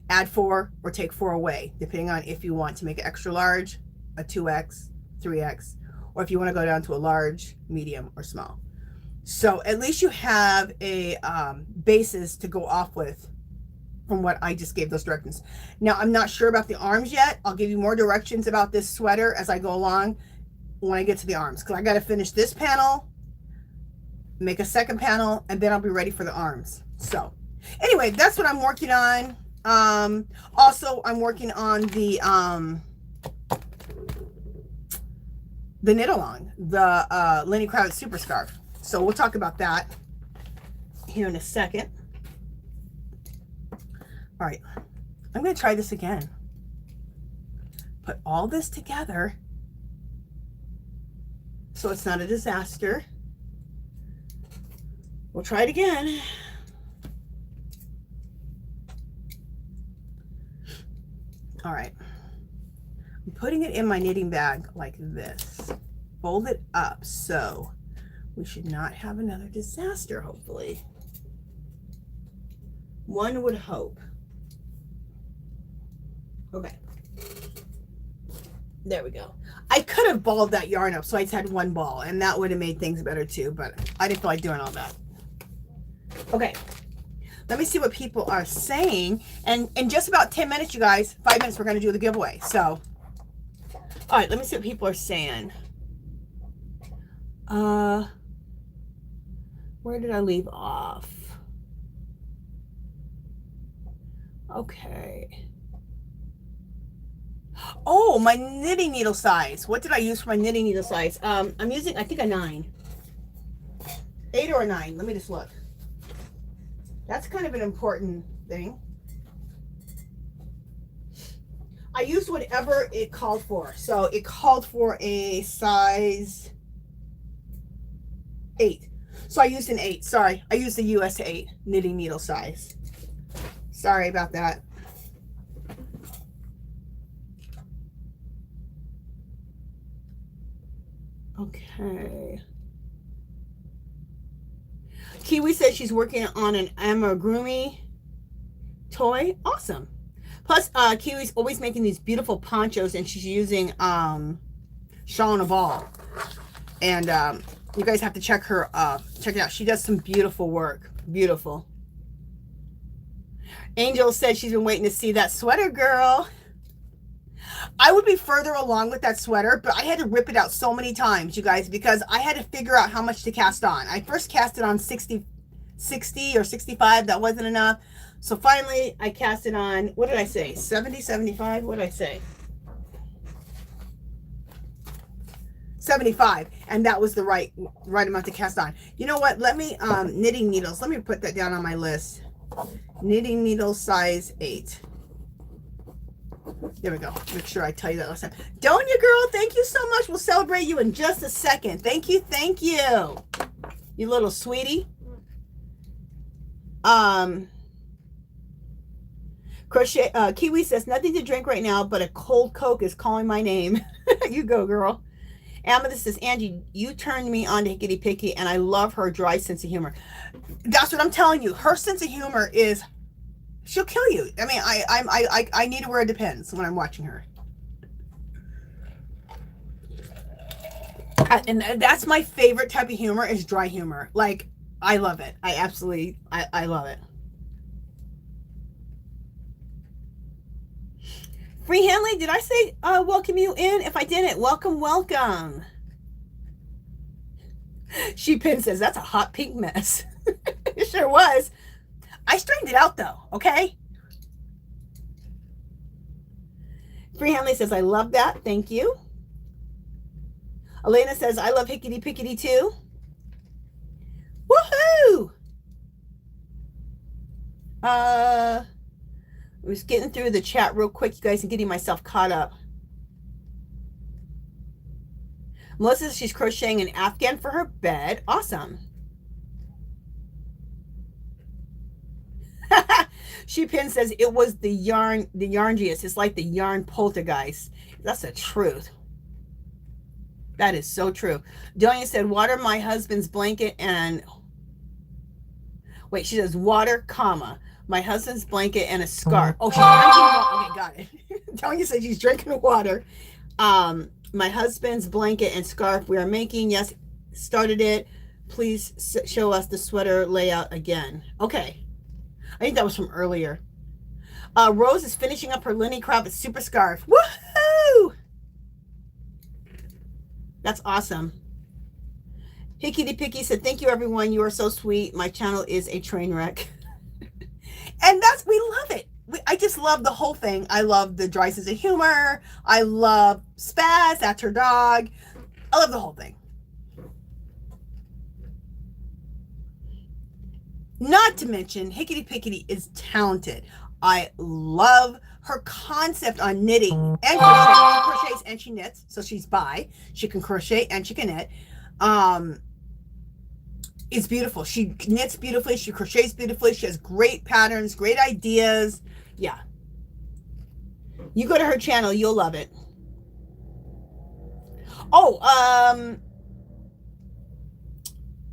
Add 4 or take 4 away, depending on if you want to make it extra large, a 2X, 3X, or if you want to go down to a large, medium, or small. So at least you have a basis to go off with from what I just gave those directions. Now, I'm not sure about the arms yet. I'll give you more directions about this sweater as I go along when I get to the arms, because I got to finish this panel, make a second panel, and then I'll be ready for the arms. So anyway, that's what I'm working on. Also, I'm working on the knit along, the Lenny Kravitz super scarf. So we'll talk about that here in a second. All right, I'm going to try this again. Put all this together so it's not a disaster. We'll try it again. All right. I'm putting it in my knitting bag like this. Fold it up, so we should not have another disaster, hopefully. One would hope. Okay. There we go. I could have balled that yarn up so I just had one ball, and that would have made things better too, but I didn't feel like doing all that. Okay. Let me see what people are saying. And in just about 10 minutes, you guys, 5 minutes, we're going to do the giveaway. So, all right, let me see what people are saying. Where did I leave off? Okay. Oh, my knitting needle size. What did I use for my knitting needle size? I'm using, I think, a 9. 8 or a 9. Let me just look. That's kind of an important thing. I used whatever it called for. So it called for a size 8. So I used an 8. Sorry, I used the US 8 knitting needle size. Sorry about that. Okay. Kiwi says she's working on an amigurumi toy. Awesome. Plus, Kiwi's always making these beautiful ponchos, and she's using Shawl and a Ball. And you guys have to check her check it out. She does some beautiful work. Beautiful. Angel said she's been waiting to see that sweater, girl. I would be further along with that sweater, but I had to rip it out so many times, you guys, because I had to figure out how much to cast on. I first cast it on 60 or 65. That wasn't enough. So finally, I cast it on, what did I say? 70, 75? What did I say? 75. And that was the right amount to cast on. You know what? Let me, knitting needles. Let me put that down on my list. Knitting needle size 8. There we go. Make sure I tell you that last time. Donia girl, thank you so much. We'll celebrate you in just a second. Thank you. Thank you. You little sweetie. Crochet Kiwi says nothing to drink right now, but a cold Coke is calling my name. You go, girl. Amethyst says, Angie, you turned me on to Hickety Picky, and I love her dry sense of humor. That's what I'm telling you. Her sense of humor is, she'll kill you. I mean, I need to wear it depends when I'm watching her. And that's my favorite type of humor, is dry humor. Like, I love it. I absolutely, I love it. Free Hanley, did I say welcome you in? If I didn't, welcome, welcome. She Pin says, that's a hot pink mess. It sure was. I straightened it out though, okay? Free Hanley says, I love that. Thank you. Elena says, I love Hickety Pickety too. Woohoo! I was getting through the chat real quick, you guys, and getting myself caught up. Melissa says she's crocheting an Afghan for her bed. Awesome. She Pin says it was the Angie'S. It's like the yarn poltergeist. That's the truth. That is so true. Donia said, water my husband's blanket and... Wait, she says, water, comma, my husband's blanket and a scarf. Oh, she's drinking water. Okay, got it. Donia said she's drinking water. My husband's blanket and scarf we are making. Yes, started it. Please show us the sweater layout again. Okay. I think that was from earlier. Rose is finishing up her Lenny Kravitz super scarf. Woohoo! That's awesome. Hickety Picky said, thank you, everyone. You are so sweet. My channel is a train wreck. And we love it. I just love the whole thing. I love the dry sense of humor. I love Spaz. That's her dog. I love the whole thing. Not to mention, Hickety Pickety is talented. I love her concept on knitting and crochet. She crochets and she knits, so she's bi. She can crochet and she can knit. It's beautiful. She knits beautifully. She crochets beautifully. She has great patterns, great ideas. Yeah. You go to her channel, you'll love it. Oh,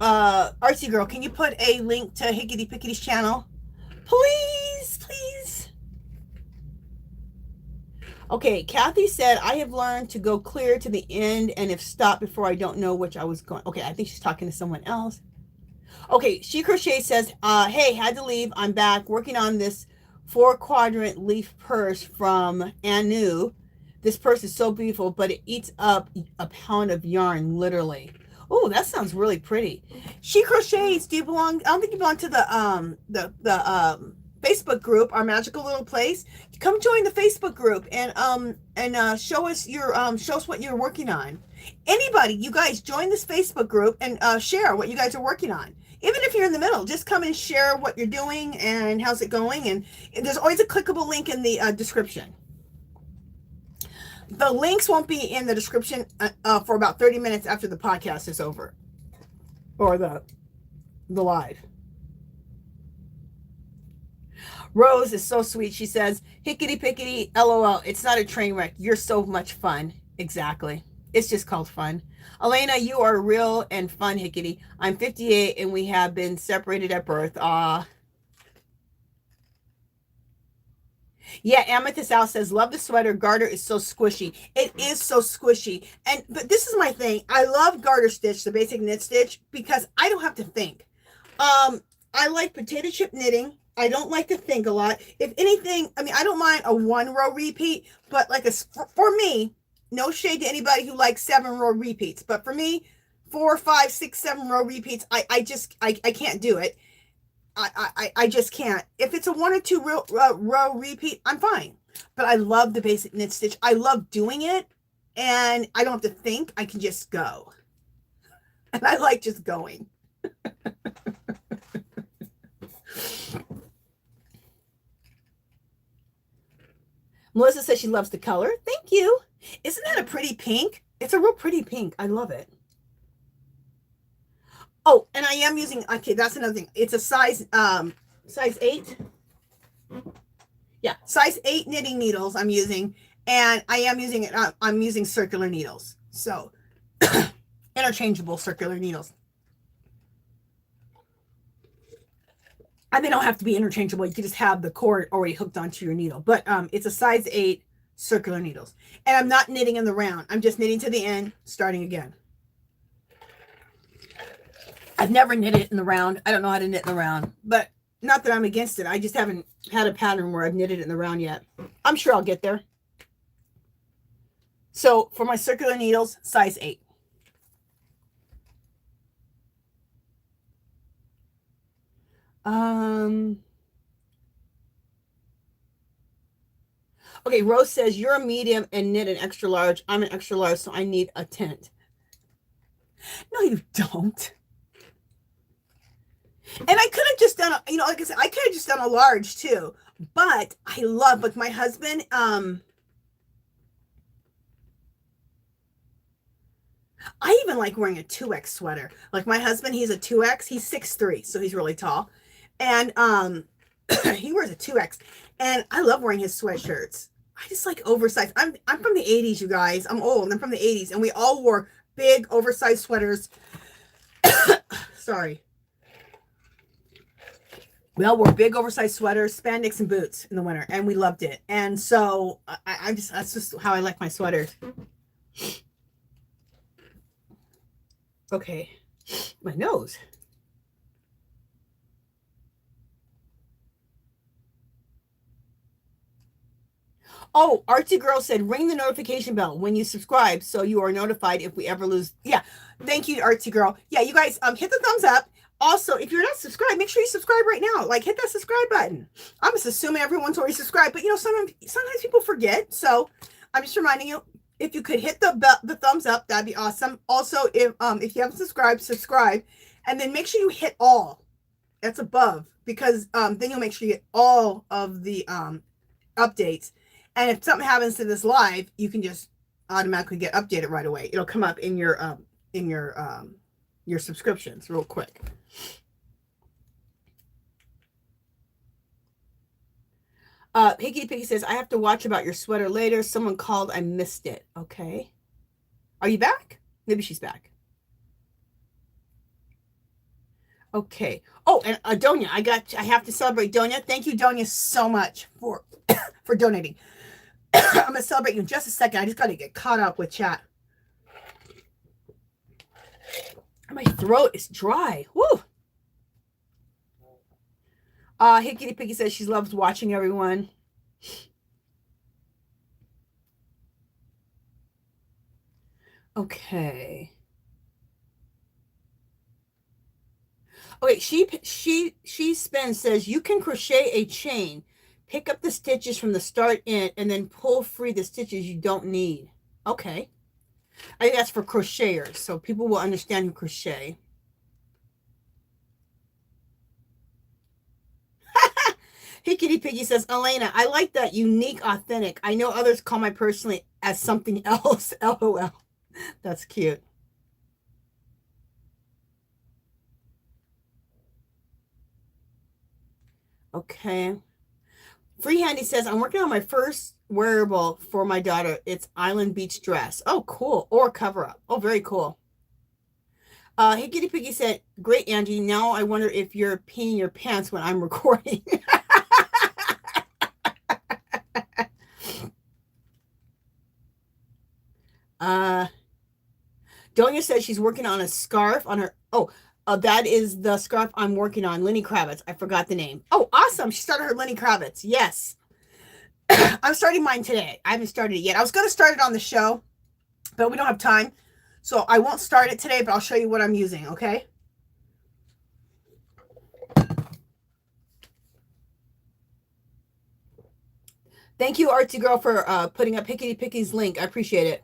Artsy Girl, can you put a link to Hickety Pickety's channel? Please, please. Okay, Kathy said, I have learned to go clear to the end, and if stopped before I don't know which I was going. Okay, I think she's talking to someone else. Okay, She Crochet says, hey, had to leave. I'm back working on this 4-quadrant leaf purse from Anu. This purse is so beautiful, but it eats up a pound of yarn, literally. Oh, that sounds really pretty. She Crochets, do you belong? I don't think you belong to the Facebook group, our magical little place. Come join the Facebook group and show us what you're working on. Anybody, you guys join this Facebook group and share what you guys are working on. Even if you're in the middle, just come and share what you're doing and how's it going. And there's always a clickable link in the description. The links won't be in the description for about 30 minutes after the podcast is over, or the live. Rose is so sweet. She says, hickety pickety, LOL. It's not a train wreck. You're so much fun. Exactly. It's just called fun. Elena, you are real and fun, Hickety. I'm 58 and we have been separated at birth. Yeah, Amethyst Al says, love the sweater. Garter is so squishy. It is so squishy. But this is my thing. I love garter stitch, the basic knit stitch, because I don't have to think. I like potato chip knitting. I don't like to think a lot. If anything, I mean, I don't mind a 1-row repeat, but like for me, no shade to anybody who likes 7-row repeats, but for me, 4, 5, 6, 7-row repeats, I can't do it. I just can't. If it's a 1 or 2 row repeat, I'm fine. But I love the basic knit stitch. I love doing it, and I don't have to think. I can just go. And I like just going. Melissa says she loves the color. Thank you. Isn't that a pretty pink? It's a real pretty pink. I love it. Oh, and I am using, okay, that's another thing. It's a size 8. Yeah, size 8 knitting needles I'm using. And I am using it, I'm using circular needles. So, interchangeable circular needles. And they don't have to be interchangeable. You can just have the cord already hooked onto your needle. But it's a size 8 circular needles. And I'm not knitting in the round. I'm just knitting to the end, starting again. I've never knitted in the round. I don't know how to knit in the round. But not that I'm against it. I just haven't had a pattern where I've knitted it in the round yet. I'm sure I'll get there. So for my circular needles, size 8. Okay, Rose says, you're a medium and knit an extra large. I'm an extra large, so I need a tent. No, you don't. And I could have just done, like I said, I could have just done a large too. But I love, like my husband, I even like wearing a 2X sweater. Like my husband, he's a 2X. He's 6'3", so he's really tall. And he wears a 2X. And I love wearing his sweatshirts. I just like oversized. I'm from the 80s, you guys. I'm old. I'm from the 80s. And we all wore big oversized sweaters. Sorry. We all wore big oversized sweaters, spandex, and boots in the winter. And we loved it. And so that's just how I like my sweaters. Okay. My nose. Oh, Artsy Girl said, ring the notification bell when you subscribe so you are notified if we ever lose. Yeah, thank you, Artsy Girl. Yeah, you guys, hit the thumbs up. Also, if you're not subscribed, make sure you subscribe right now. Like, hit that subscribe button. I'm just assuming everyone's already subscribed, but sometimes people forget. So I'm just reminding you, if you could hit the thumbs up, that'd be awesome. Also, if you haven't subscribed, subscribe, and then make sure you hit all. That's above, because then you'll make sure you get all of the updates. And if something happens to this live, you can just automatically get updated right away. It'll come up in your subscriptions real quick. Hickety Picky says, I have to watch about your sweater later. Someone called. I missed it. Okay. Are you back? Maybe she's back. Okay. Oh, and Donia, I have to celebrate Donia. Thank you, Donia, so much for donating. I'm going to celebrate you in just a second. I just got to get caught up with chat. My throat is dry. Woo! Hickety Picky says she loves watching everyone. Okay. Okay, she spins says you can crochet a chain, pick up the stitches from the start in, and then pull free the stitches you don't need. Okay. I think that's for crocheters, so people will understand who crochet. Hickety Piggy says, Elena, I like that unique, authentic. I know others call my personally as something else. LOL. That's cute. Okay. Free Handy says, I'm working on my first wearable for my daughter. It's Island Beach dress. Oh, cool. Or cover up. Oh, very cool. Hickety Piggy said, great, Angie. Now I wonder if you're peeing your pants when I'm recording. Donia says she's working on a scarf on her. Oh, that is the scarf I'm working on. Lenny Kravitz. I forgot the name. Oh, awesome. She started her Lenny Kravitz. Yes. I'm starting mine today. I haven't started it yet. I was going to start it on the show, but we don't have time. So I won't start it today, but I'll show you what I'm using, okay? Thank you, Artsy Girl, for putting up Hickety Picky's link. I appreciate it.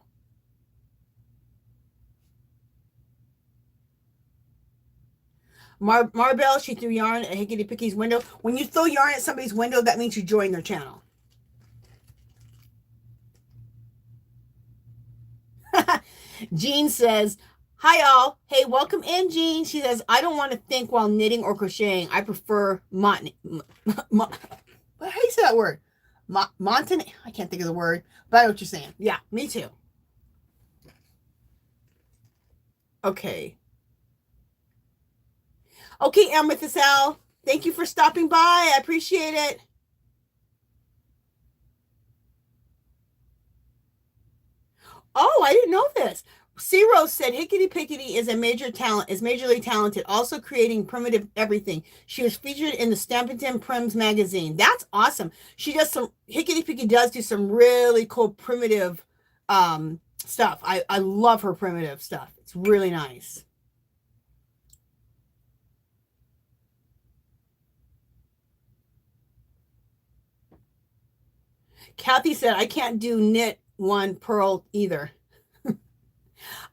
Marbell, she threw yarn at Hickety Picky's window. When you throw yarn at somebody's window, that means you join their channel. Jean says, hi all. Hey, welcome in, Jean. She says, I don't want to think while knitting or crocheting. I prefer how do you say that word? I can't think of the word, but I know what you're saying. Yeah, me too. Okay. Okay, Amethyst Al. Thank you for stopping by. I appreciate it. Oh, I didn't know this. Zero said Hickety Pickety is majorly talented, also creating primitive everything. She was featured in the Stampington Prims magazine. That's awesome. She does some Hickety Pickety does do some really cool primitive stuff. I love her primitive stuff. It's really nice. Kathy said, I can't do knit one purl either.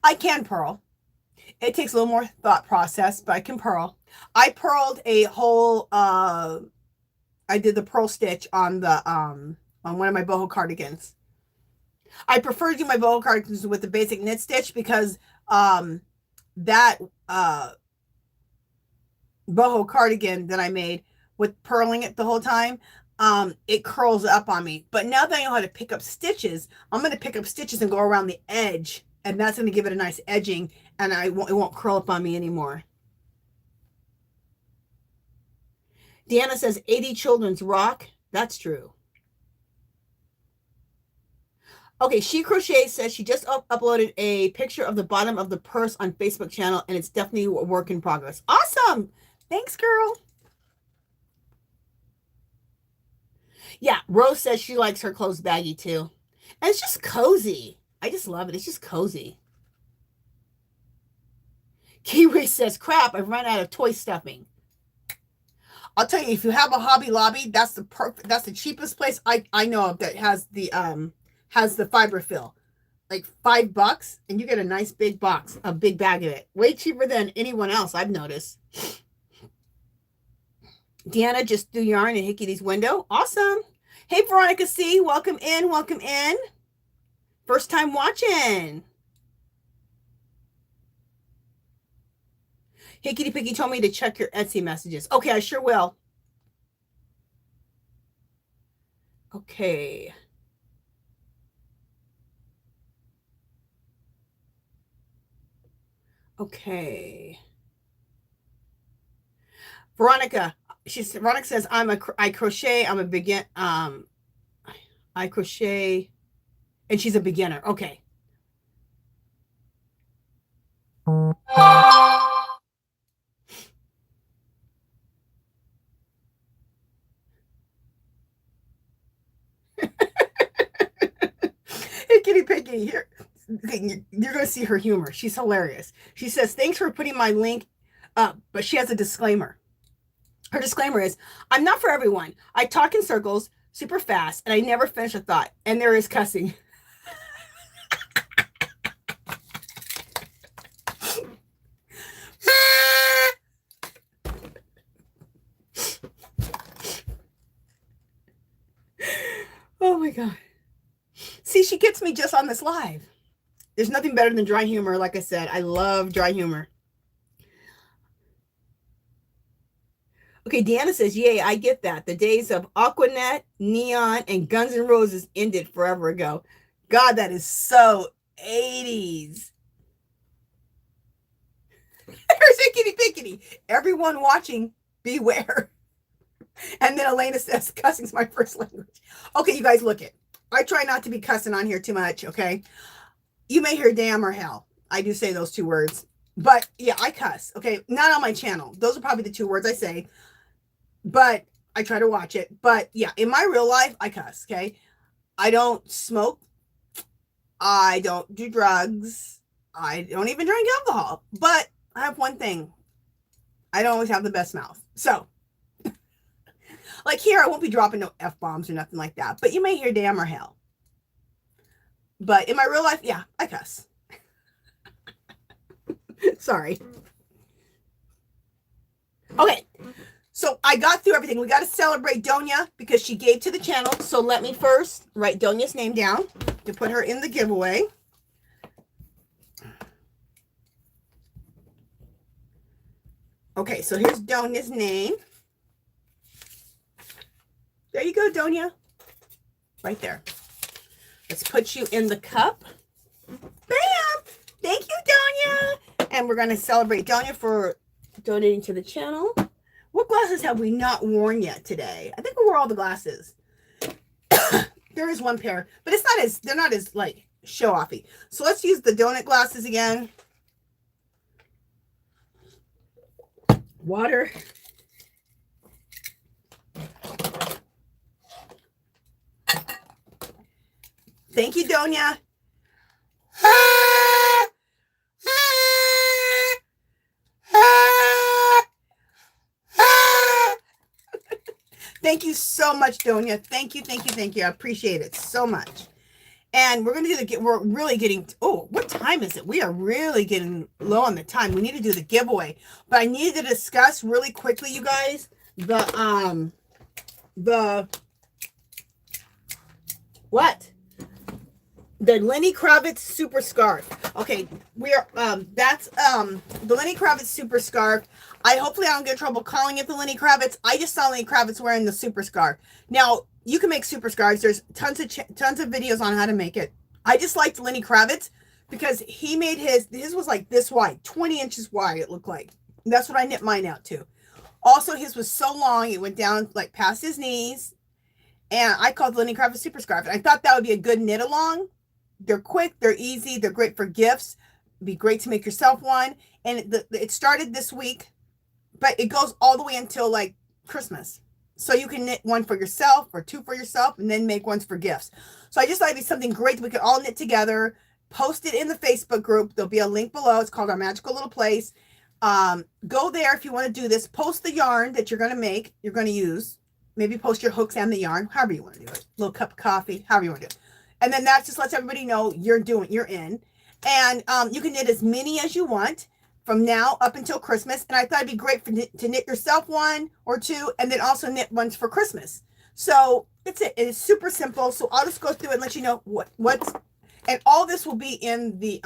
I can purl. It takes a little more thought process, but I can purl. I purled a whole I did the purl stitch on the on one of my boho cardigans. I prefer to do my boho cardigans with the basic knit stitch because that boho cardigan that I made with purling it the whole time, it curls up on me. But now that I know how to pick up stitches, I'm going to pick up stitches and go around the edge, and that's going to give it a nice edging, and it won't curl up on me anymore. Deanna says 80 children's rock. That's true. Okay, She Crochet says she just uploaded a picture of the bottom of the purse on Facebook channel, and it's definitely a work in progress. Awesome. Thanks, girl. Yeah, Rose says she likes her clothes baggy too. And it's just cozy. I just love it. It's just cozy. Kiwi says, crap, I've run out of toy stuffing. I'll tell you, if you have a Hobby Lobby, that's the cheapest place I know of that has the fiber fill. Like $5, and you get a nice big box, a big bag of it. Way cheaper than anyone else, I've noticed. Deanna just threw yarn in Hickety's window. Awesome. Hey, Veronica C. Welcome in. Welcome in. First time watching. Hickety Picky told me to check your Etsy messages. Okay, I sure will. Okay. Okay. Veronica says I crochet. I'm a begin. I crochet, and she's a beginner. Okay. Hey, Kitty Piggy, here. You're going to see her humor. She's hilarious. She says, thanks for putting my link But she has a disclaimer. Her disclaimer is, I'm not for everyone. I talk in circles super fast and I never finish a thought. And there is cussing. Oh my God. See, she gets me just on this live. There's nothing better than dry humor. Like I said, I love dry humor. Okay, Deanna says, yay, I get that. The days of Aquanet, Neon, and Guns N' Roses ended forever ago. God, that is so 80s. There's Hickety Pickety. Everyone watching, beware. And then Elena says, cussing's my first language. Okay, you guys, look it. I try not to be cussing on here too much, okay? You may hear damn or hell. I do say those two words. But, yeah, I cuss, okay? Not on my channel. Those are probably the two words I say. But I try to watch it. But, yeah, in my real life, I cuss, okay? I don't smoke. I don't do drugs. I don't even drink alcohol. But I have one thing. I don't always have the best mouth. So, like here, I won't be dropping no F-bombs or nothing like that. But you may hear damn or hell. But in my real life, yeah, I cuss. Sorry. Okay. So I got through everything. We got to celebrate Donia because she gave to the channel. So let me first write Donia's name down to put her in the giveaway. Okay, so here's Donia's name. There you go, Donia. Right there. Let's put you in the cup. Bam! Thank you, Donia. And we're going to celebrate Donia for donating to the channel. What glasses have we not worn yet today? I think we wore all the glasses. There is one pair, but it's not as, they're not as like show-offy. So let's use the donut glasses again. Water. Thank you, Donia. Thank you so much, Donia. Thank you, thank you, thank you. I appreciate it so much. And we're going to do the, we're really getting, oh, what time is it? We are really getting low on the time. We need to do the giveaway. But I need to discuss really quickly, you guys, the Lenny Kravitz super scarf. Okay, we are that's the Lenny Kravitz super scarf. Hopefully I don't get in trouble calling it the Lenny Kravitz. I just saw Lenny Kravitz wearing the super scarf. Now, you can make super scarves. There's tons of videos on how to make it. I just liked Lenny Kravitz because he made his was like this wide, 20 inches wide it looked like. And that's what I knit mine out to. Also, his was so long, it went down like past his knees. And I called Lenny Kravitz super scarf. And I thought that would be a good knit along. They're quick, they're easy, they're great for gifts. It'd be great to make yourself one. And it started this week, but it goes all the way until like Christmas. So you can knit one for yourself or two for yourself and then make ones for gifts. So I just thought it'd be something great that we could all knit together. Post it in the Facebook group. There'll be a link below. It's called Our Magical Little Place. Go there if you want to do this. Post the yarn that you're going to make, you're going to use. Maybe post your hooks and the yarn, however you want to do it. A little cup of coffee, however you want to do it. And then that just lets everybody know you're in. And you can knit as many as you want from now up until Christmas. And I thought it'd be great to knit yourself one or two and then also knit ones for Christmas. So that's it. It is super simple. So I'll just go through it and let you know what's, and all this will be in the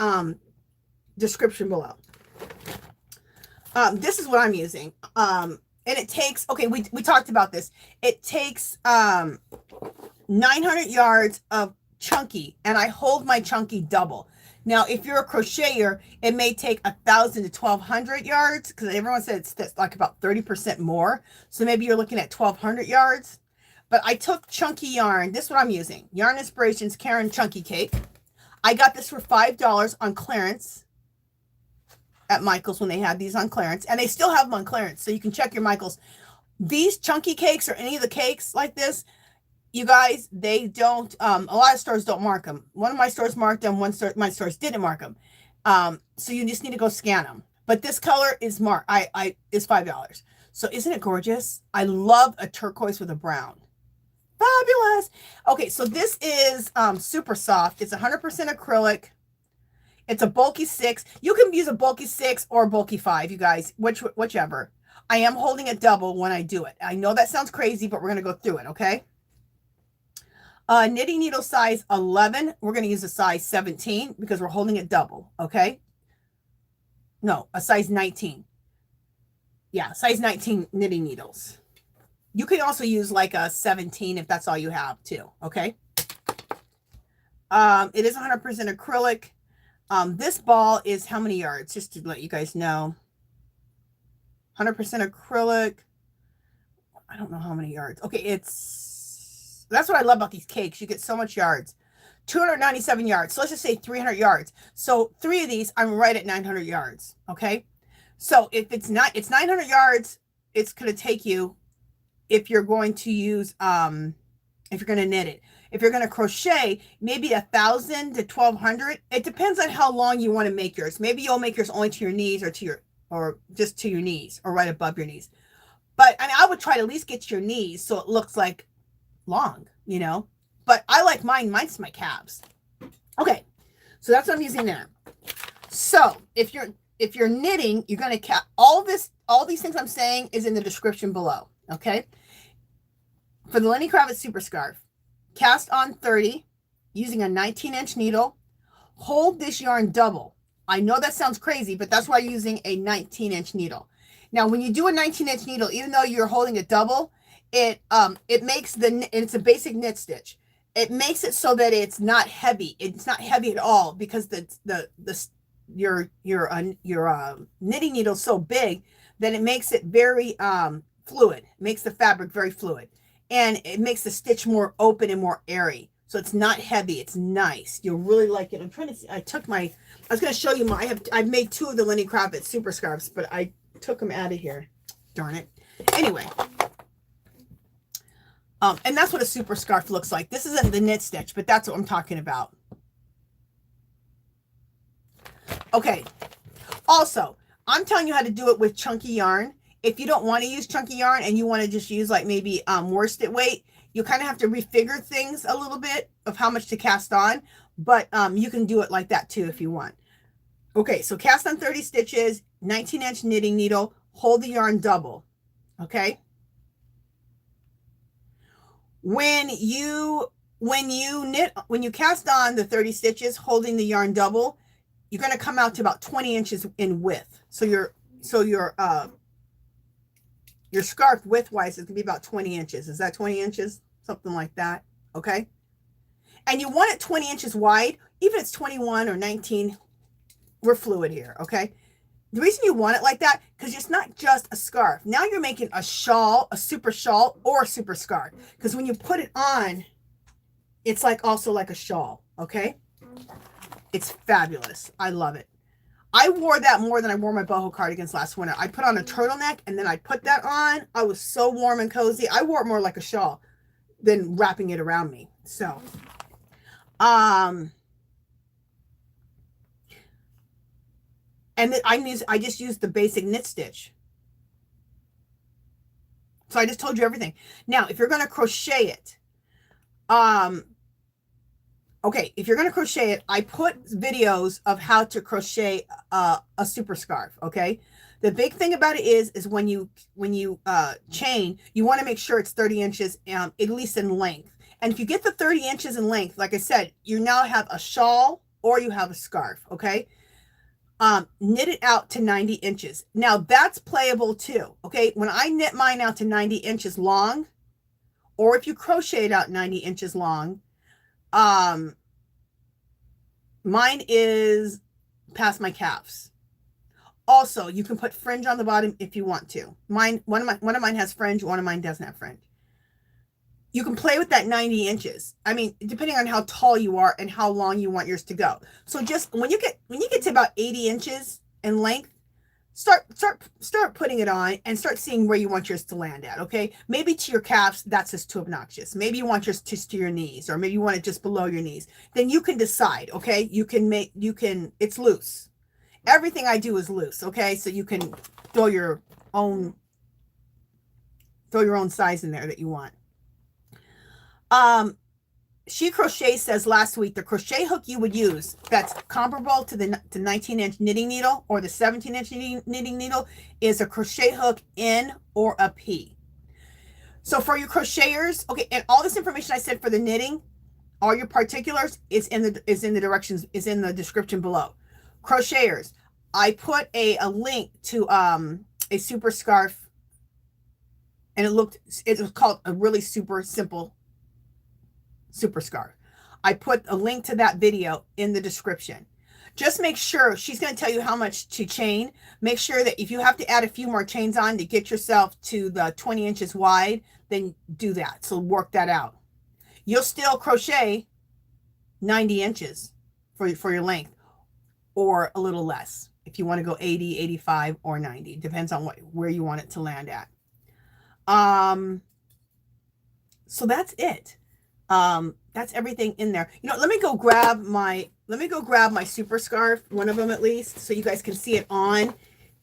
description below. This is what I'm using. And it takes, okay, we talked about this. It takes 900 yards of chunky, and I hold my chunky double. Now, if you're a crocheter, it may take 1,000 to 1,200 yards because everyone said it's like about 30% more. So maybe you're looking at 1,200 yards. But I took chunky yarn. This is what I'm using. Yarn Inspirations Karen Chunky Cake. I got this for $5 on clearance at Michael's when they had these on clearance. And they still have them on clearance. So you can check your Michael's. These chunky cakes or any of the cakes like this, you guys, they don't, a lot of stores don't mark them. One of my stores marked them. My stores didn't mark them. So you just need to go scan them. But this color is is $5. So isn't it gorgeous? I love a turquoise with a brown. Fabulous. Okay, so this is super soft. It's 100% acrylic. It's a bulky 6. You can use a bulky 6 or a bulky 5, you guys, whichever. I am holding it double when I do it. I know that sounds crazy, but we're going to go through it, okay? Knitting needle size 11. We're going to use a size 17 because we're holding it double, okay? No, a size 19. Yeah, size 19 knitting needles. You can also use like a 17 if that's all you have too, okay? It is 100% acrylic. This ball is how many yards? Just to let you guys know. 100% acrylic. I don't know how many yards. Okay, that's what I love about these cakes. You get so much yards. 297 yards. So let's just say 300 yards. So 3 of these, I'm right at 900 yards. Okay. So if it's 900 yards, it's going to take you, if you're going to use, if you're going to knit it. If you're going to crochet, maybe 1,000 to 1,200. It depends on how long you want to make yours. Maybe you'll make yours only to your knees or just to your knees or right above your knees. But I mean, I would try to at least get to your knees so it looks like long, you know. But I like mine. Mine's my calves. Okay, so that's what I'm using there. So if you're knitting, you're going to all these things I'm saying is in the description below. Okay. For the Lenny Kravitz Super Scarf, cast on 30 using a 19-inch needle. Hold this yarn double. I know that sounds crazy, but that's why I'm using a 19-inch needle. Now, when you do a 19-inch needle, even though you're holding it double, it makes it's a basic knit stitch. It makes it so that it's not heavy. It's not heavy at all because your knitting needle is so big that it makes it very fluid. It makes the fabric very fluid, and it makes the stitch more open and more airy. So it's not heavy. It's nice. You'll really like it. I'm trying to see. I was going to show you I've made 2 of the Lenny Kravitz Super Scarves, but I took them out of here. Darn it. Anyway. And that's what a super scarf looks like. This isn't the knit stitch, but that's what I'm talking about. Okay. Also, I'm telling you how to do it with chunky yarn. If you don't want to use chunky yarn and you want to just use like maybe worsted weight, you kind of have to refigure things a little bit of how much to cast on. But you can do it like that too if you want. Okay, so cast on 30 stitches, 19-inch knitting needle, hold the yarn double. Okay. When you cast on the 30 stitches holding the yarn double, you're going to come out to about 20 inches in width. So your scarf width wise is going to be about 20 inches. Is that 20 inches? Something like that. Okay. And you want it 20 inches wide, even if it's 21 or 19, we're fluid here. Okay. The reason you want it like that, because it's not just a scarf. Now you're making a shawl, a super shawl, or a super scarf. Because when you put it on, it's like also like a shawl, okay? It's fabulous. I love it. I wore that more than I wore my boho cardigans last winter. I put on a turtleneck, and then I put that on. I was so warm and cozy. I wore it more like a shawl than wrapping it around me. So, and I just used the basic knit stitch. So I just told you everything. Now, if you're going to crochet it, okay, if you're going to crochet it, I put videos of how to crochet a super scarf, okay? The big thing about it is when you chain, you want to make sure it's 30 inches, at least in length. And if you get the 30 inches in length, like I said, you now have a shawl or you have a scarf, okay? Knit it out to 90 inches. Now that's playable too. Okay. When I knit mine out to 90 inches long, or if you crochet it out 90 inches long, mine is past my calves. Also, you can put fringe on the bottom if you want to. One of mine has fringe. One of mine doesn't have fringe. You can play with that 90 inches. I mean, depending on how tall you are and how long you want yours to go. So just when you get to about 80 inches in length, start putting it on and start seeing where you want yours to land at. Okay. Maybe to your calves, that's just too obnoxious. Maybe you want yours just to your knees, or maybe you want it just below your knees. Then you can decide. Okay. It's loose. Everything I do is loose, okay? So you can throw your own size in there that you want. She Crochet says last week, the crochet hook you would use that's comparable to the 19-inch knitting needle or the 17-inch knitting needle is a crochet hook N or a P. So for your crocheters, okay, and all this information I said for the knitting, all your particulars is in the directions, is in the description below. Crocheters, I put a link to a super scarf, and it was called a really super simple super scarf. I put a link to that video in the description. Just make sure, she's going to tell you how much to chain. Make sure that if you have to add a few more chains on to get yourself to the 20 inches wide, then do that. So work that out. You'll still crochet 90 inches for your length, or a little less if you want to go 80, 85, or 90. Depends on where you want it to land at. So that's it. That's everything in there. You know, let me go grab my super scarf, one of them at least, so you guys can see it on.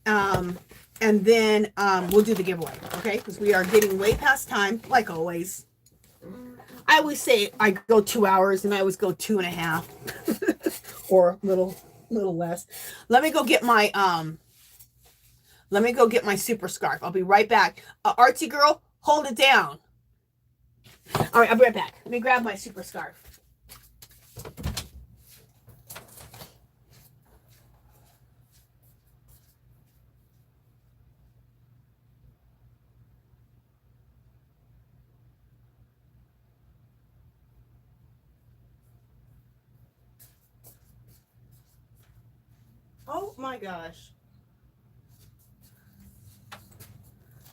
And then we'll do the giveaway, okay? Because we are getting way past time, like always. I always say I go 2 hours, and I always go 2.5 or a little less. Let me go get my super scarf. I'll be right back. Artsy girl, hold it down. All right, I'll be right back. Let me grab my super scarf. Oh my gosh.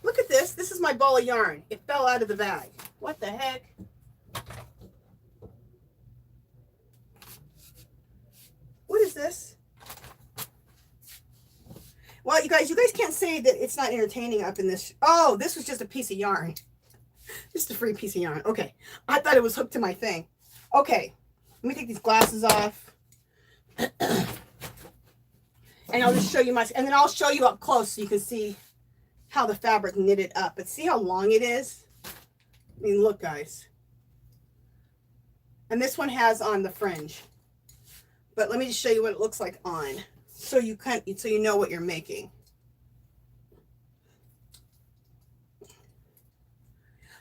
Look at this. This is my ball of yarn. It fell out of the bag. What the heck? What is this? Well, you guys can't say that it's not entertaining up in this. Oh, this was just a piece of yarn. Just a free piece of yarn. Okay. I thought it was hooked to my thing. Okay. Let me take these glasses off. And I'll just show you and then I'll show you up close so you can see how the fabric knitted up. But see how long it is? I mean, look, guys. And this one has on the fringe. But let me just show you what it looks like on, so you know what you're making.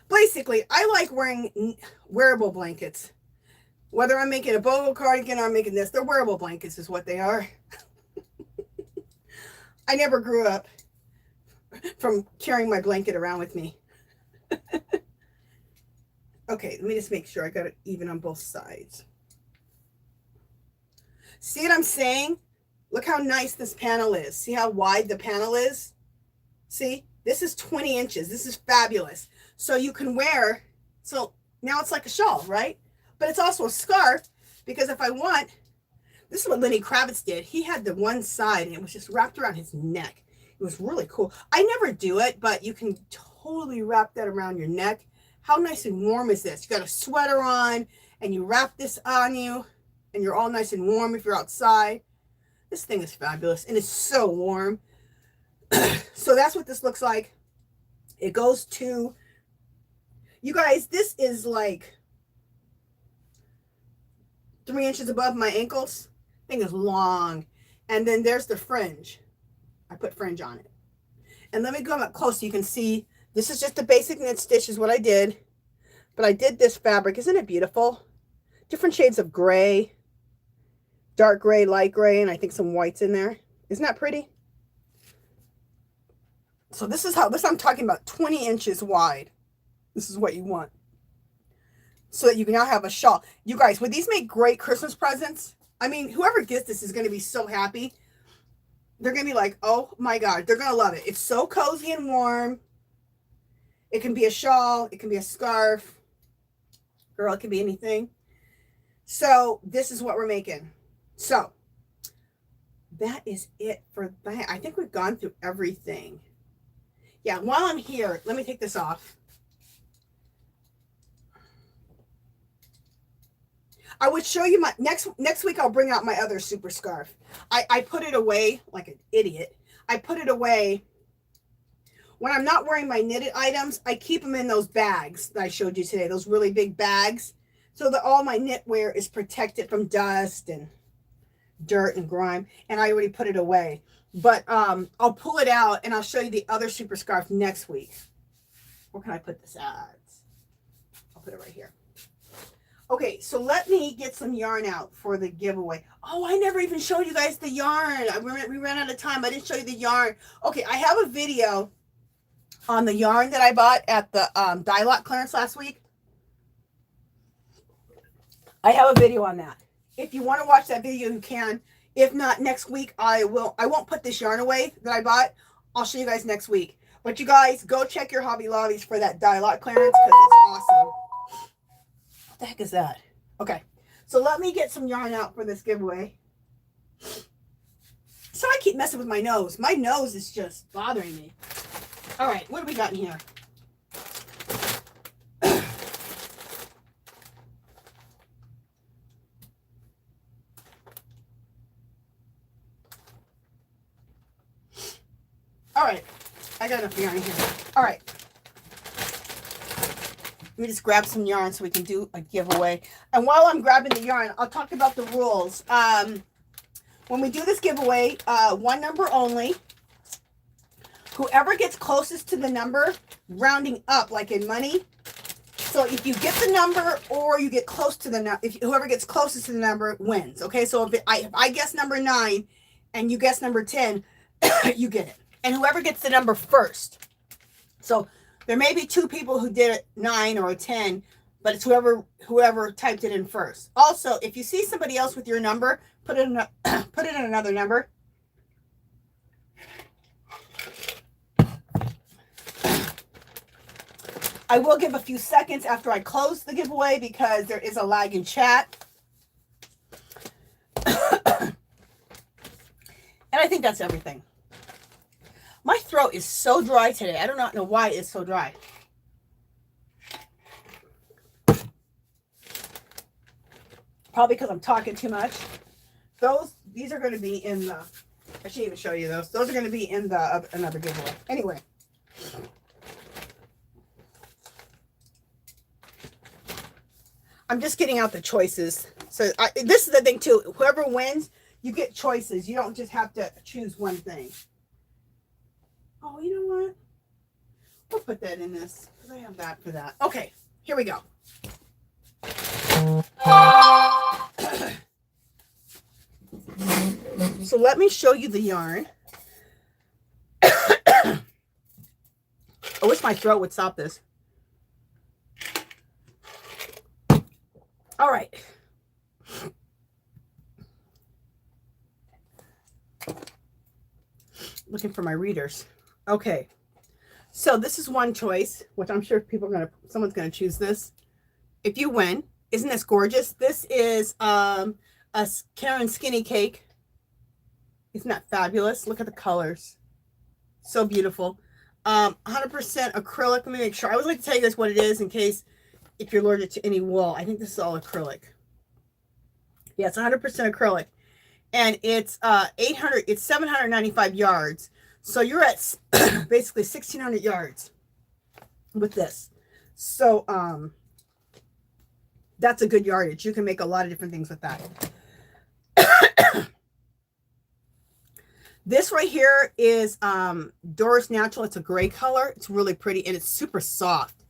Basically, I like wearing wearable blankets. Whether I'm making a boho cardigan or I'm making this, they're wearable blankets is what they are. I never grew up from carrying my blanket around with me. Okay, let me just make sure I got it even on both sides. See what I'm saying? Look how nice this panel is. See how wide the panel is? See, this is 20 inches. This is fabulous. So you can wear, so now it's like a shawl, right? But it's also a scarf, because if I want, this is what Lenny Kravitz did. He had the one side and it was just wrapped around his neck. It was really cool. I never do it, but you can totally wrap that around your neck. How nice and warm is this? You got a sweater on and you wrap this on you and you're all nice and warm if you're outside. This thing is fabulous and it's so warm. So that's what this looks like. It goes to, you guys, this is like 3 inches above my ankles. Thing is long. And then there's the fringe. I put fringe on it. And let me go up close so you can see. This is just a basic knit stitch is what I did. But I did this fabric. Isn't it beautiful? Different shades of gray. Dark gray, light gray, and I think some whites in there. Isn't that pretty? So this is I'm talking about 20 inches wide. This is what you want. So that you can now have a shawl. You guys, would these make great Christmas presents? I mean, whoever gets this is going to be so happy. They're going to be like, oh my God, they're going to love it. It's so cozy and warm. It can be a shawl. It can be a scarf. Girl, it can be anything. So this is what we're making. So that is it for that. I think we've gone through everything. Yeah, while I'm here, let me take this off. I would show you my next week. I'll bring out my other super scarf. I put it away like an idiot. I put it away when I'm not wearing my knitted items. I keep them in those bags that I showed you today, those really big bags, so that all my knitwear is protected from dust and dirt and grime. And I already put it away, but I'll pull it out and I'll show you the other super scarf next week. Where can I put this at? I'll put it right here. Okay, so let me get some yarn out for the giveaway. Oh, I never even showed you guys the yarn. We ran out of time. I didn't show you the yarn. Okay, I have a video on the yarn that I bought at the dye lot clearance last week. I have a video on that. If you want to watch that video, you can. If not, next week I won't put this yarn away that I bought. I'll show you guys next week. But you guys, go check your Hobby Lobbies for that dye lot clearance because it's awesome. What the heck is that? Okay, so let me get some yarn out for this giveaway. So I keep messing with my nose. My nose is just bothering me. All right, what do we got in here? All right, I got enough yarn here. All right. Let me just grab some yarn so we can do a giveaway. And while I'm grabbing the yarn, I'll talk about the rules. When we do this giveaway, one number only. Whoever gets closest to the number, rounding up like in money. So if you get the number or you get close to the number, whoever gets closest to the number wins. Okay, so if I guess number 9 and you guess number 10, you get it. And whoever gets the number first. So there may be 2 people who did it 9 or a 10, but it's whoever typed it in first. Also, if you see somebody else with your number, put it in another number. I will give a few seconds after I close the giveaway because there is a lag in chat. And I think that's everything. My throat is so dry today. I do not know why it's so dry. Probably because I'm talking too much. These are going to be in the, I should even show you those. Those are going to be in the another giveaway. Anyway. I'm just getting out the choices. So this is the thing too. Whoever wins, you get choices. You don't just have to choose one thing. Oh, you know what? We'll put that in this because I have that for that. Okay, here we go. So let me show you the yarn. I wish my throat would stop this. All right. Looking for my readers. Okay. So this is one choice, which I'm sure someone's gonna choose this. If you win, isn't this gorgeous? This is a Karen Skinny Cake. Isn't that fabulous? Look at the colors. So beautiful. 100% acrylic. Let me make sure. I always like to tell you guys what it is in case if you're allergic to any wool. I think this is all acrylic. Yeah, it's 100% acrylic. And it's 795 yards. So you're at basically 1,600 yards with this. So that's a good yardage. You can make a lot of different things with that. This right here is Doris Natural. It's a gray color. It's really pretty and it's super soft.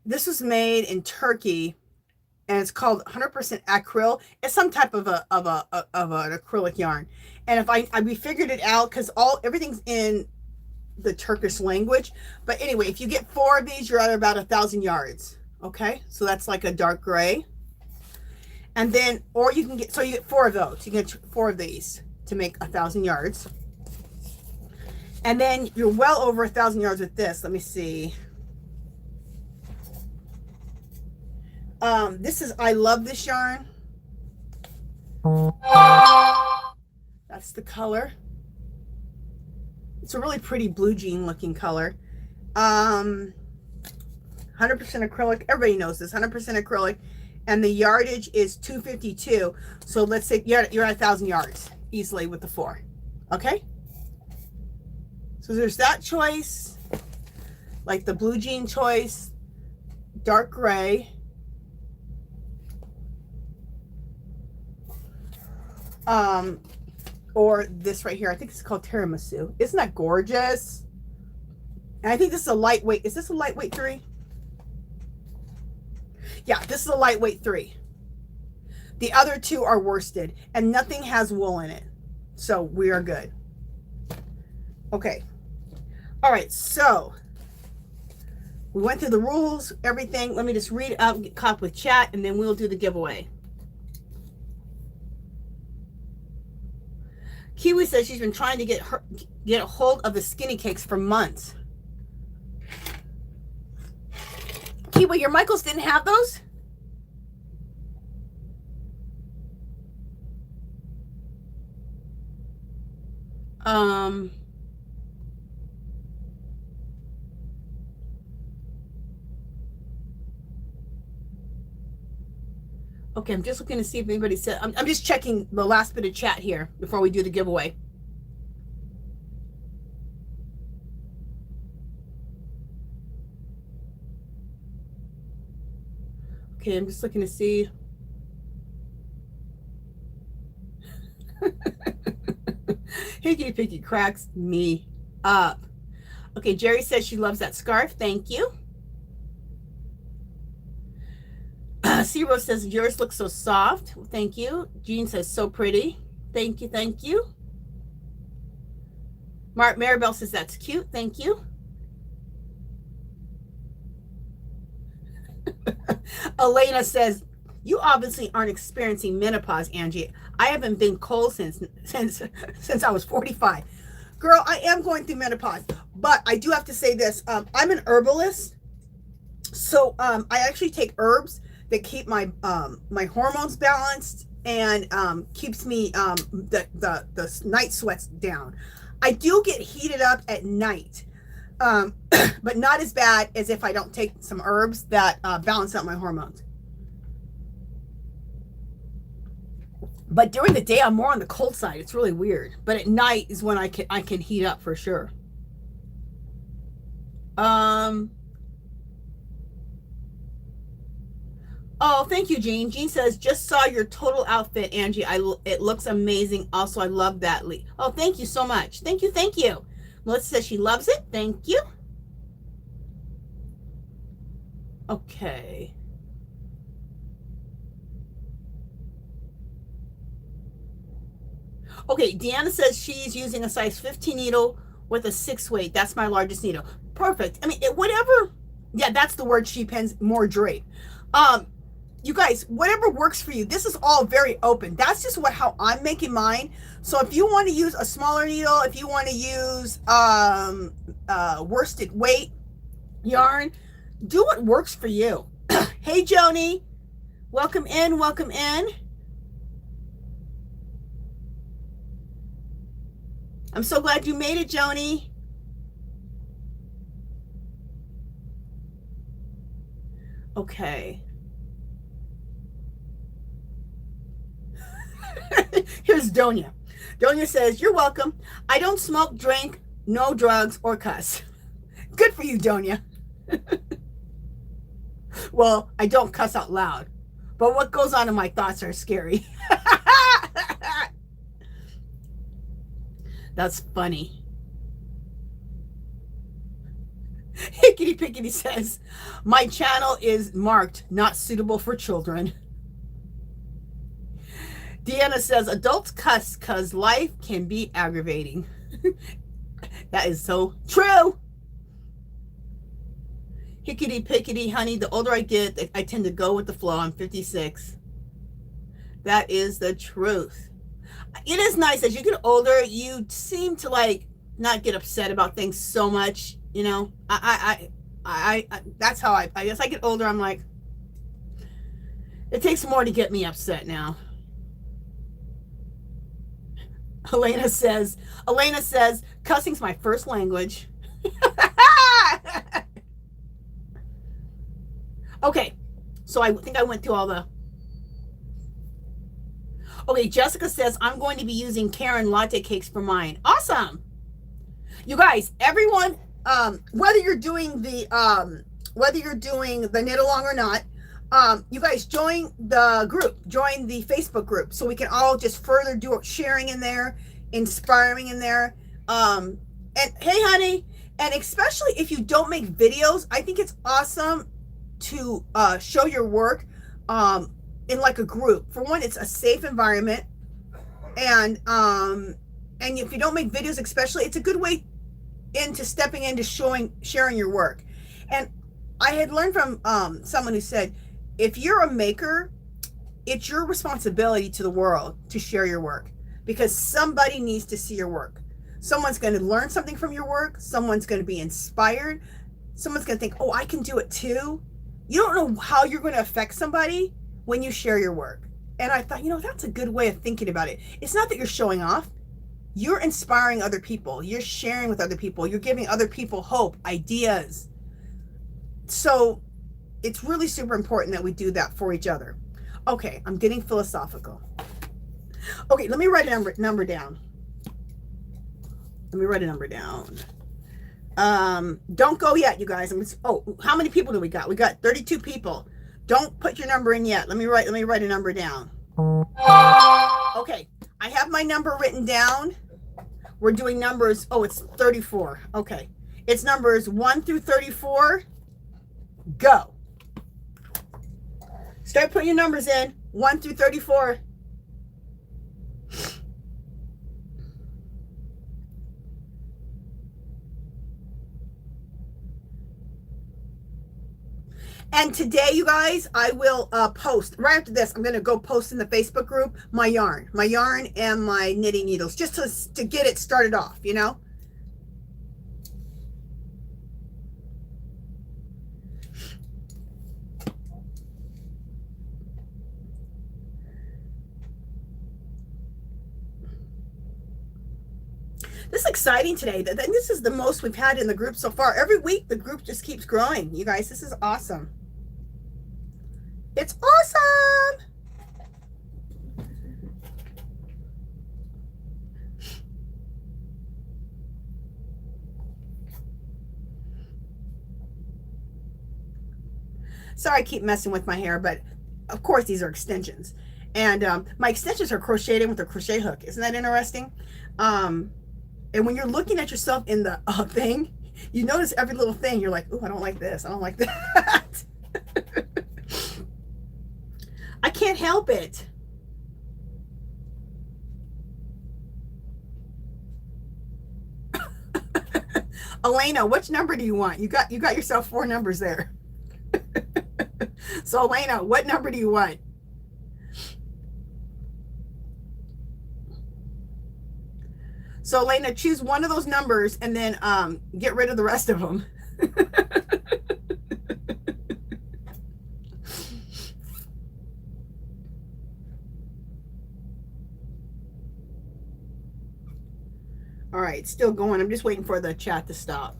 This was made in Turkey, and it's called 100% acryl. It's some type of an acrylic yarn. And we figured it out because everything's in the Turkish language. But anyway, if you get 4 of these, you're at about 1,000 yards. Okay, so that's like a dark gray. And then, or you can get, so you get 4 of those. You get 4 of these to make 1,000 yards. And then you're well over 1,000 yards with this. Let me see. I love this yarn. That's the color. It's a really pretty blue jean looking color. 100% acrylic. Everybody knows this, 100% acrylic. And the yardage is 252. So let's say you're at 1,000 yards easily with the 4. Okay? So there's that choice, like the blue jean choice, dark gray. Or this right here. I think it's called tiramisu. Isn't that gorgeous? And I think this is a lightweight. Is this a lightweight 3? Yeah, this is a lightweight 3. The other 2 are worsted and nothing has wool in it. So we are good. Okay. All right. So we went through the rules, everything. Let me just read it up, get caught with chat, and then we'll do the giveaway. Kiwi says she's been trying to get a hold of the skinny cakes for months. Kiwi, your Michaels didn't have those? Okay, I'm just looking to see if anybody said, I'm just checking the last bit of chat here before we do the giveaway. Okay, I'm just looking to see. Hickety Picky cracks me up. Okay, Jerry says she loves that scarf. Thank you. C-Rose says yours looks so soft. Thank you. Jean says so pretty. Thank you. Thank you. Maribel says that's cute. Thank you. Elena says you obviously aren't experiencing menopause, Angie. I haven't been cold since I was 45. Girl, I am going through menopause, but I do have to say this. I'm an herbalist, so I actually take herbs that keep my my hormones balanced and keeps me the night sweats down. I do get heated up at night, but not as bad as if I don't take some herbs that balance out my hormones. But during the day, I'm more on the cold side. It's really weird. But at night is when I can heat up for sure. Oh, thank you, Jean. Jean says, just saw your total outfit, Angie. It looks amazing. Also, I love that. Oh, thank you so much. Thank you. Thank you. Melissa says she loves it. Thank you. Okay. Okay, Deanna says she's using a size 15 needle with a 6 weight. That's my largest needle. Perfect. I mean, whatever. Yeah, that's the word she pens, more drape. You guys, whatever works for you. This is all very open. That's just how I'm making mine. So if you want to use a smaller needle, if you want to use worsted weight yarn, do what works for you. Hey, Joni. Welcome in. Welcome in. I'm so glad you made it, Joni. Okay. Here's Donia. Donia says, you're welcome. I don't smoke, drink, no drugs, or cuss. Good for you, Donia. Well, I don't cuss out loud, but what goes on in my thoughts are scary. That's funny. Hickety Pickety says, my channel is marked not suitable for children. Deanna says, adults cuss because life can be aggravating. That is so true. Hickety Pickety, honey, the older I get, I tend to go with the flow. I'm 56. That is the truth. It is nice as you get older, you seem to like not get upset about things so much, you know. I that's how I guess I get older, I'm like, it takes more to get me upset now. Elena says cussing's my first language. Okay, so I think I went through all the... Okay, Jessica says, I'm going to be using Karen latte cakes for mine. Awesome. You guys, everyone, whether you're doing the knit along or not, you guys join the group, join the Facebook group, so we can all just further do sharing in there, inspiring in there. And hey, honey, and especially if you don't make videos, I think it's awesome to show your work in like a group. For one, it's a safe environment, and if you don't make videos, especially, it's a good way into stepping into sharing your work. And I had learned from someone who said, if you're a maker, it's your responsibility to the world to share your work, because somebody needs to see your work. Someone's going to learn something from your work. Someone's going to be inspired. Someone's going to think, oh, I can do it too. You don't know how you're going to affect somebody when you share your work. And I thought, that's a good way of thinking about it. It's not that you're showing off. You're inspiring other people. You're sharing with other people. You're giving other people hope, ideas. So it's really super important that we do that for each other. Okay, I'm getting philosophical. Okay, let me write a number down. Let me write a number down. Don't go yet, you guys. How many people do we got? We got 32 people. Don't put your number in yet. Let me write a number down. Okay, I have my number written down. We're doing numbers. Oh, it's 34. Okay, it's numbers 1 through 34. Go. Start putting your numbers in. 1 through 34. And today, you guys, I will post, right after this, I'm going to go post in the Facebook group my yarn and my knitting needles, just to get it started off, This is exciting today. This is the most we've had in the group so far. Every week, the group just keeps growing. You guys, this is awesome. It's awesome. Sorry, I keep messing with my hair, but of course these are extensions. And my extensions are crocheted with a crochet hook. Isn't that interesting? And when you're looking at yourself in the thing, you notice every little thing. You're like, oh, I don't like this. I don't like that. I can't help it. Elena, which number do you want? You got yourself 4 numbers there. So Elena, what number do you want? So Elena, choose one of those numbers and then get rid of the rest of them. All right, still going. I'm just waiting for the chat to stop.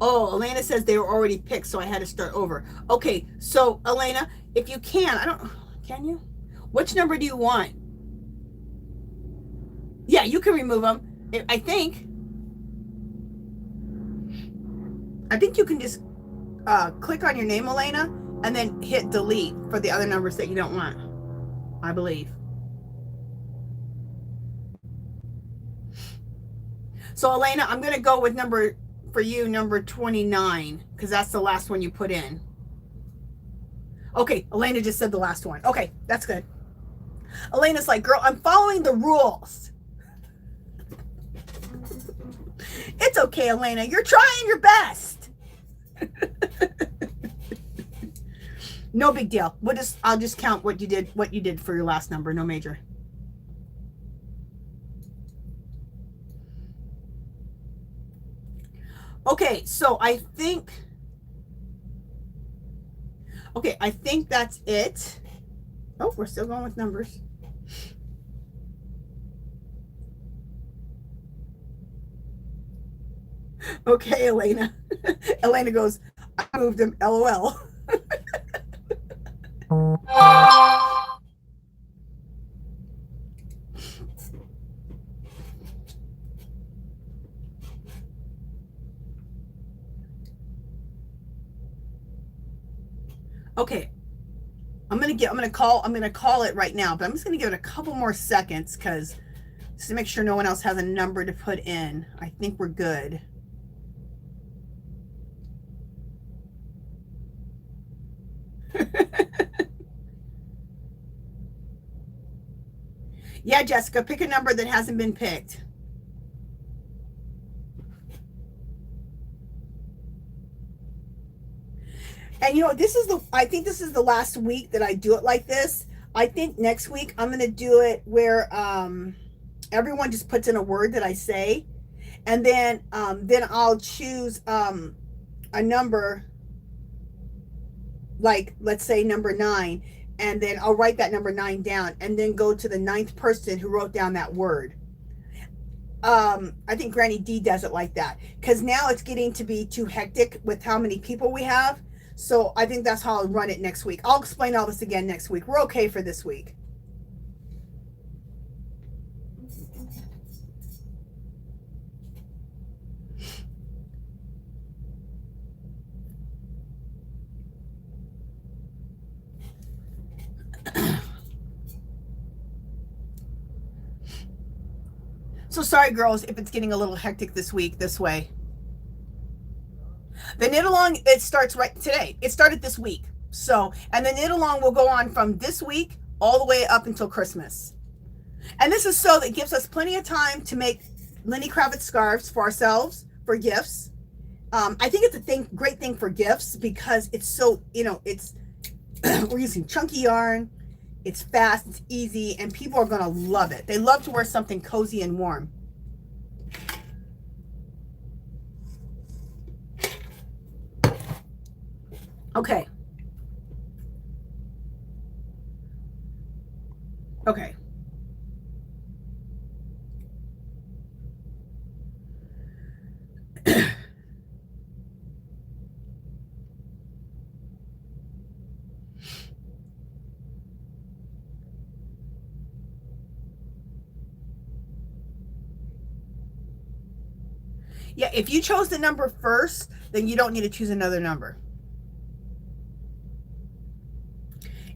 Oh, Elena says they were already picked, so I had to start over. Okay, so Elena, if you can you? Which number do you want? Yeah, you can remove them. I think you can just click on your name, Elena, and then hit delete for the other numbers that you don't want, I believe. So Elena, I'm going to go with number 29, because that's the last one you put in. Okay, Elena just said the last one. Okay, that's good. Elena's like, girl, I'm following the rules. It's okay, Elena. You're trying your best. No big deal. I'll just count what you did for your last number. No major. Okay, so I think that's it. Oh, we're still going with numbers. Okay, Elena. Elena goes, I moved him, LOL. Okay, I'm gonna call it right now, but I'm just gonna give it a couple more seconds because just to make sure no one else has a number to put in. I think we're good. Yeah, Jessica, pick a number that hasn't been picked. And you know, I think this is the last week that I do it like this. I think next week I'm going to do it where everyone just puts in a word that I say, and then I'll choose a number, like let's say number 9, and then I'll write that number 9 down and then go to the 9th person who wrote down that word. I think Granny D does it like that because now it's getting to be too hectic with how many people we have. So I think that's how I'll run it next week. I'll explain all this again next week. We're okay for this week. So sorry, girls, if it's getting a little hectic this week this way. The knit along, it starts right today. It started this week. So, and the knit along will go on from this week all the way up until Christmas. And this is so that it gives us plenty of time to make Lenny Kravitz scarves for ourselves, for gifts. I think it's a great thing for gifts because it's so, you know, it's, we're using chunky yarn. It's fast, it's easy, and people are going to love it. They love to wear something cozy and warm. Okay. Okay. Yeah, if you chose the number first, then you don't need to choose another number.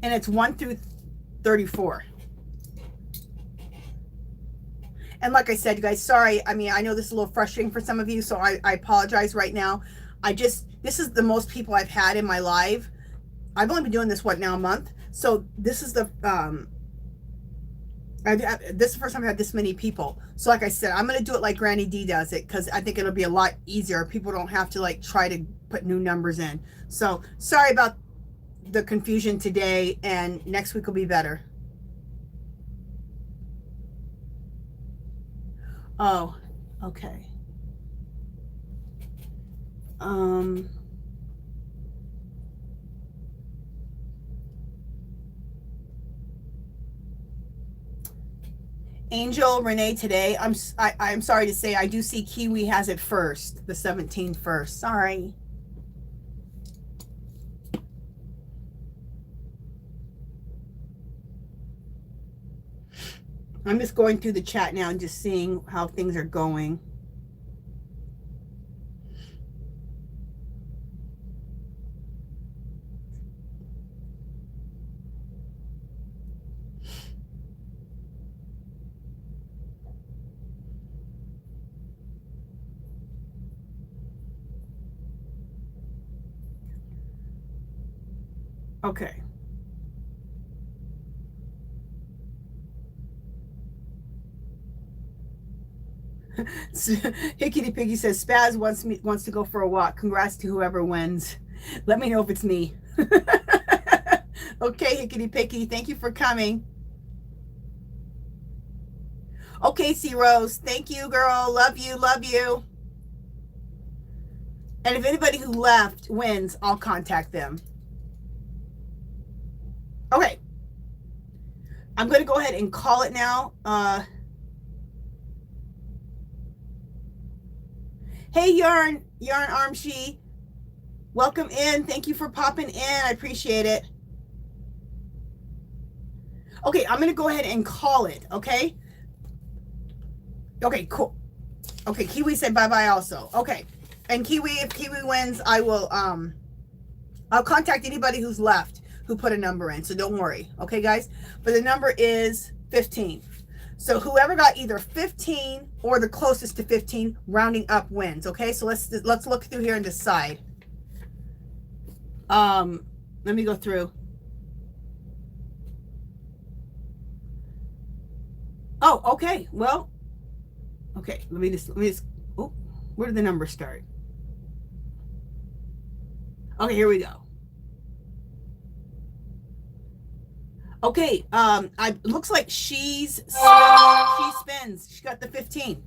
And it's 1 through 34. And like I said, you guys, sorry. I mean, I know this is a little frustrating for some of you, so I apologize right now. This is the most people I've had in my live. I've only been doing this, what, now, a month? So this is the, this is the first time I've had this many people. So like I said, I'm going to do it like Granny D does it because I think it'll be a lot easier. People don't have to like try to put new numbers in. So sorry about the confusion today, and next week will be better. Oh, okay. Angel Renee today. I'm sorry to say I do see Kiwi has it first, the 17th first. Sorry. I'm just going through the chat now and just seeing how things are going. Okay. Hickety Piggy says Spaz wants to go for a walk. Congrats to whoever wins. Let me know if it's me. Okay, Hickety Piggy, thank you for coming. Okay, C Rose, thank you, girl. Love you, love you. And if anybody who left wins, I'll contact them. Okay. I'm going to go ahead and call it now. Hey, Yarn Armshe. Welcome in. Thank you for popping in. I appreciate it. Okay, I'm going to go ahead and call it, okay? Okay, cool. Okay, Kiwi said bye-bye also. Okay. And Kiwi, if Kiwi wins, I will, I'll contact anybody who's left who put a number in, so don't worry. Okay, guys? But the number is 15. So whoever got either 15 or the closest to 15, rounding up wins. Okay, so let's look through here and decide. Let me go through. Oh, okay. Well, okay. Let me just. Oh, where did the numbers start? Okay, here we go. Okay, looks like she spins. She got the 15.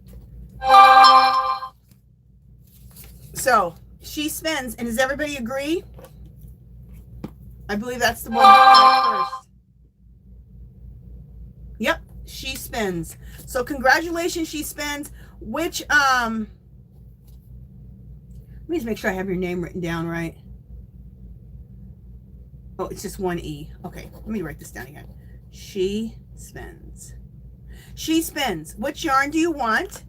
So she spins, and does everybody agree? I believe that's the one first. Yep, she spins. So congratulations, she spins. Which let me just make sure I have your name written down right. Oh, it's just one E. Okay, let me write this down again. She spins. She spins. Which yarn do you want?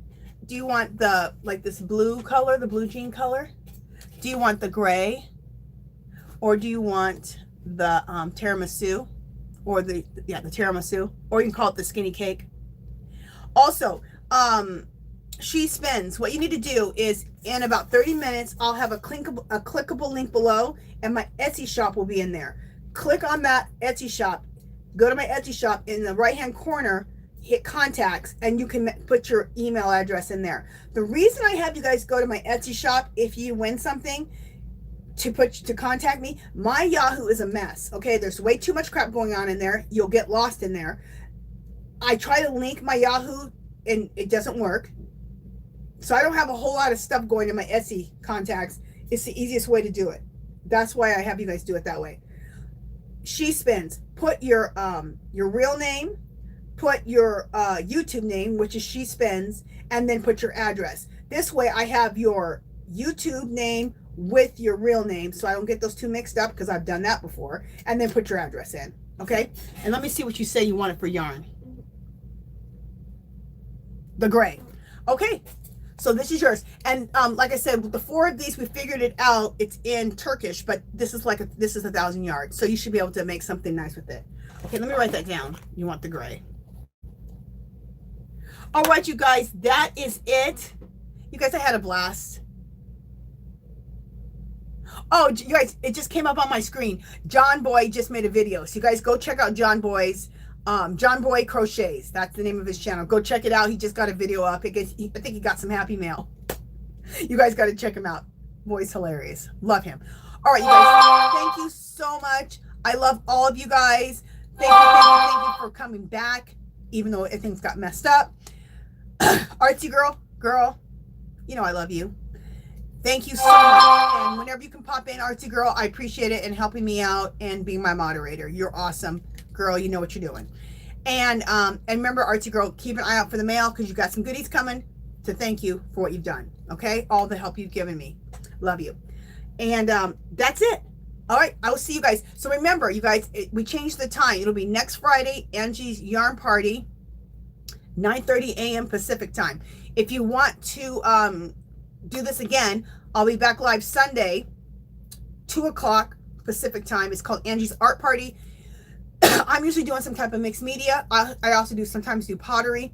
Do you want the, like this blue color, the blue jean color? Do you want the gray? Or do you want the tiramisu? Or the tiramisu? Or you can call it the skinny cake. Also, she spins. What you need to do is in about 30 minutes, I'll have a clickable link below, and my Etsy shop will be in there. Click on that Etsy shop. Go to my Etsy shop. In the right-hand corner, hit contacts, and you can put your email address in there. The reason I have you guys go to my Etsy shop if you win something to contact me, my Yahoo is a mess. Okay, there's way too much crap going on in there. You'll get lost in there. I try to link my Yahoo and it doesn't work. So I don't have a whole lot of stuff going to my Etsy contacts. It's the easiest way to do it. That's why I have you guys do it that way. She spins. Put your real name, put your YouTube name, which is She Spins, and then put your address. This way I have your YouTube name with your real name, so I don't get those two mixed up, because I've done that before. And then put your address in. Okay? And let me see what you say you wanted for yarn. The gray. Okay. So this is yours. And like I said, with the 4 of these, we figured it out. It's in Turkish, but this is this is 1,000 yards. So you should be able to make something nice with it. Okay, let me write that down. You want the gray. All right, you guys, that is it. You guys, I had a blast. Oh, you guys, it just came up on my screen. John Boy just made a video. So you guys go check out John Boy's John Boy Crochets. That's the name of his channel. Go check it out. He just got a video up. I think he got some happy mail. You guys got to check him out. Boy's hilarious. Love him. All right, you guys. Thank you so much. I love all of you guys. Thank you for coming back, even though things got messed up. Artsy girl, you know I love you. Thank you so much. And whenever you can pop in, Artsy girl, I appreciate it, and helping me out and being my moderator. You're awesome. Girl, you know what you're doing. And remember, Artsy girl, keep an eye out for the mail, because you got some goodies coming to thank you for what you've done. Okay, all the help you've given me. Love you. And that's it. All right, I will see you guys. So remember, you guys, we changed the time. It'll be next Friday, Angie's Yarn Party, 9:30 a.m. Pacific time. If you want to do this again, I'll be back live Sunday, 2 o'clock Pacific time. It's called Angie's Art Party. I'm usually doing some type of mixed media. I also sometimes do pottery.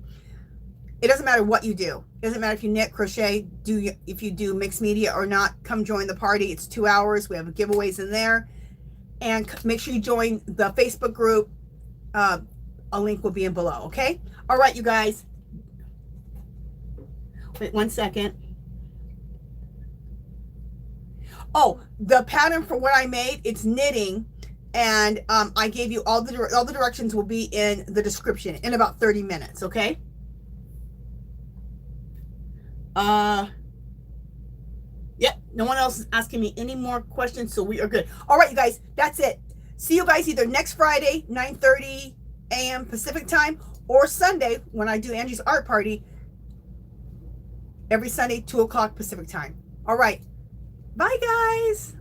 It doesn't matter what you do. It doesn't matter if you knit, crochet, if you do mixed media or not. Come join the party. It's 2 hours. We have giveaways in there. And make sure you join the Facebook group. A link will be in below, okay? All right, you guys. Wait 1 second. Oh, the pattern for what I made, it's knitting. And I gave you all the directions will be in the description in about 30 minutes, okay? Yep, no one else is asking me any more questions, so we are good. All right, you guys, that's it. See you guys either next Friday, 9:30 a.m. Pacific time, or Sunday when I do Angie's Art Party, every Sunday, 2 o'clock Pacific time. All right. Bye, guys.